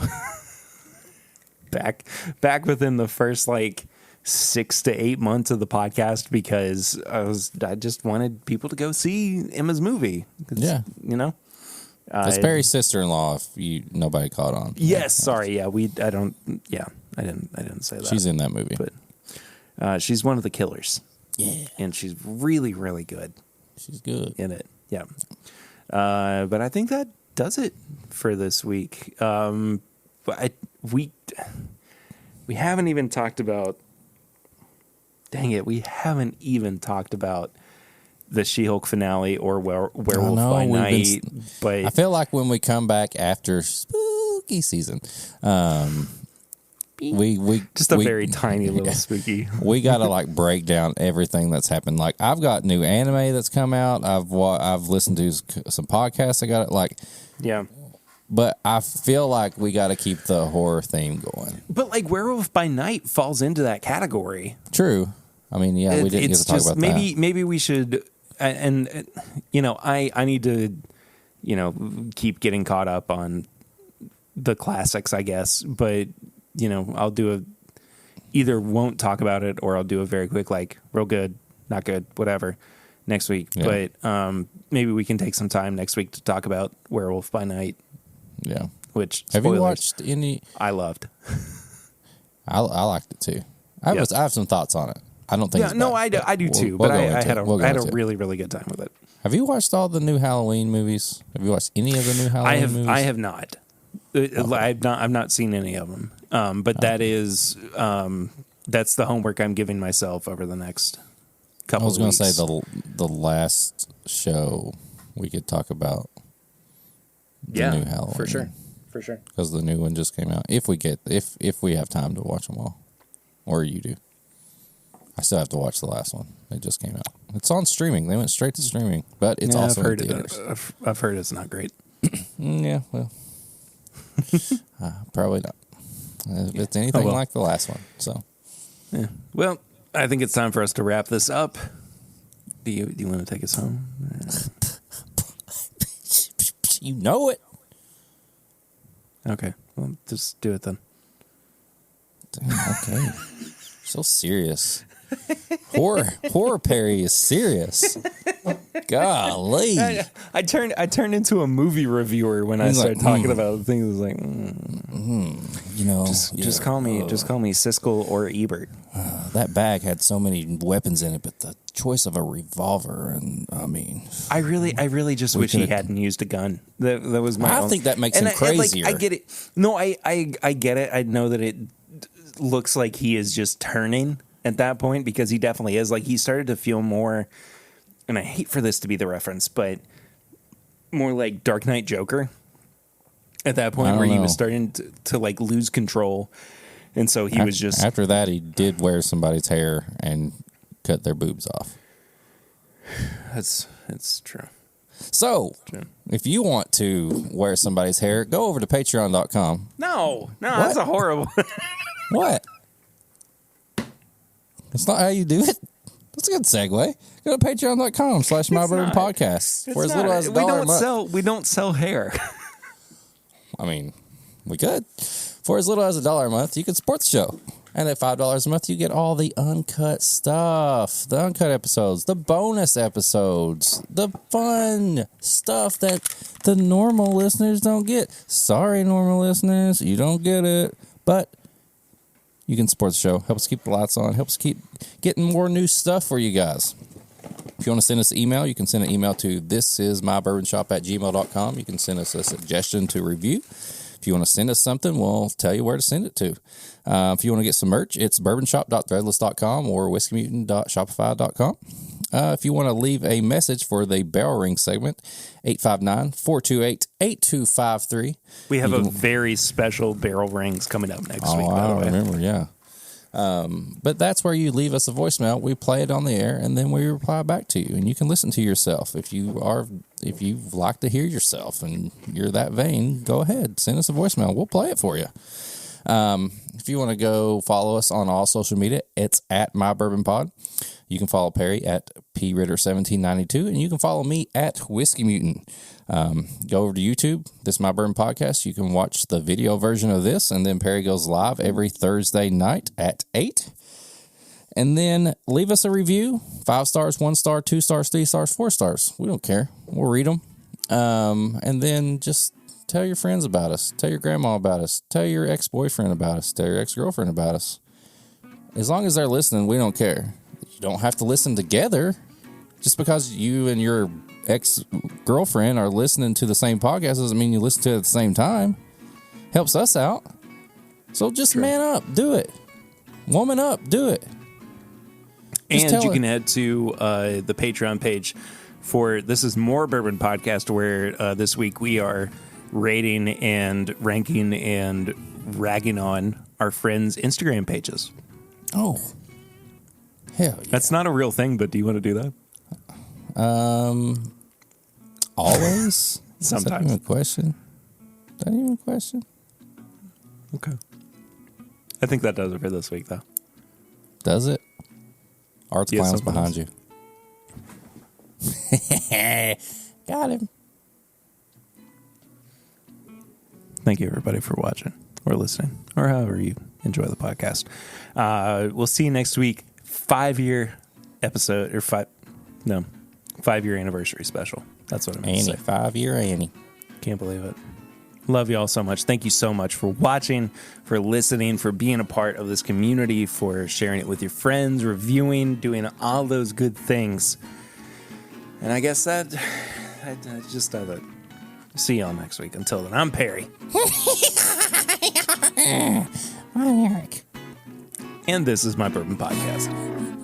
back within the first 6 to 8 months of the podcast because I just wanted people to go see Emma's movie. Yeah, it's Perry's sister-in-law. If nobody caught on. Yes, sorry. Yeah, I didn't say that. She's in that movie, but she's one of the killers. Yeah, and she's really, really good. She's good in it. Yeah, but I think that does it for this week. But we haven't even talked about. Dang it, we haven't even talked about the She-Hulk finale or Werewolf by Night. But I feel like when we come back after spooky season, we just a very tiny little spooky. We got to break down everything that's happened. I've got new anime that's come out. I've listened to some podcasts. I got it yeah. But I feel like we got to keep the horror theme going. But Werewolf by Night falls into that category. True. I mean, yeah, we didn't get to talk about that. Maybe we should, and I need to, keep getting caught up on the classics, I guess. But I'll do either won't talk about it or I'll do a very quick real good, not good, whatever next week. Yeah. But maybe we can take some time next week to talk about Werewolf by Night. Yeah. Which have you watched any? I loved. I liked it too. I have some thoughts on it. I don't think. Yeah, no, I do too. But I had a really, really good time with it. Have you watched all the new Halloween movies? Have you watched any of the new Halloween movies? I have not. Okay. I've not seen any of them. But that is that's the homework I'm giving myself over the next couple. I was going to say the last show we could talk about. The new Halloween, for sure, because the new one just came out. If we have time to watch them all, or you do, I still have to watch the last one. It just came out. It's on streaming. They went straight to streaming, but it's also in theaters. I've heard it's not great. Yeah, well, probably not. If it's anything like the last one, so Yeah. Well, I think it's time for us to wrap this up. Do you want to take us home? You know it. Okay. Well, just do it then. Okay. So serious. Horror Perry is serious. Golly. I turned into a movie reviewer when I started talking about things. I was like, just call me Siskel or Ebert. That bag had so many weapons in it, but the choice of a revolver, and I mean, I really just wish he hadn't used a gun. That was my. I think that makes him crazier. I get it. No, I get it. I know that it looks like he is just turning at that point, because he definitely is. Like, he started to feel more, and I hate for this to be the reference, but more like Dark Knight Joker at that point, where he was starting to like lose control. And so he was just... After that, he did wear somebody's hair and cut their boobs off. It's true. So, if you want to wear somebody's hair, go over to patreon.com. No, that's a horrible... What? That's not how you do it. That's a good segue. Go to patreon.com/MyBourbonPodcast. For as little as $1 a month. We don't sell hair. I mean, we could. For as little as $1 a month, you can support the show. And at $5 a month, you get all the uncut stuff. The uncut episodes, the bonus episodes, the fun stuff that the normal listeners don't get. Sorry, normal listeners, you don't get it. But you can support the show. Help us keep the lights on. Help us keep getting more new stuff for you guys. If you want to send us an email, you can send an email to thisismybourbonshop@gmail.com. You can send us a suggestion to review. If you want to send us something, we'll tell you where to send it to. If you want to get some merch, it's bourbonshop.threadless.com or whiskeymutant.shopify.com. If you want to leave a message for the Barrel Ring segment, 859-428-8253. We have a very special Barrel Rings coming up next week, by the way. I remember, yeah. But that's where you leave us a voicemail. We play it on the air, and then we reply back to you. And you can listen to yourself. If you like to hear yourself and you're that vain, go ahead. Send us a voicemail. We'll play it for you. If you want to go follow us on all social media, it's at MyBourbonPod. You can follow Perry at PRitter1792, and you can follow me at Whiskey Mutant. Go over to YouTube, This is My Bourbon Podcast. You can watch the video version of this, and then Perry goes live every Thursday night at 8. And then leave us a review, 5 stars, 1 star, 2 stars, 3 stars, 4 stars. We don't care. We'll read them. And then just tell your friends about us. Tell your grandma about us. Tell your ex-boyfriend about us. Tell your ex-girlfriend about us. As long as they're listening, we don't care. You don't have to listen together. Just because you and your ex-girlfriend are listening to the same podcast doesn't mean you listen to it at the same time. Helps us out. So just man up. Do it. Woman up. Do it. And you can head to the Patreon page for This is More Bourbon Podcast, where this week we are rating and ranking and ragging on our friends' Instagram pages. Oh. Hell yeah. That's not a real thing, but do you want to do that? Always? Sometimes. Is that even a question? Is that even a question? Okay. I think that does it for this week, though. Does it? Art's Clown's behind else. you. Got him. Thank you, everybody, for watching or listening or however you enjoy the podcast. We'll see you next week. 5-year episode or 5-year anniversary special. That's what I meant to say. 5-year Annie. Can't believe it. Love you all so much. Thank you so much for watching, for listening, for being a part of this community, for sharing it with your friends, reviewing, doing all those good things. And I guess that just does it. See y'all next week. Until then, I'm Perry. I'm Eric. And this is My Bourbon Podcast.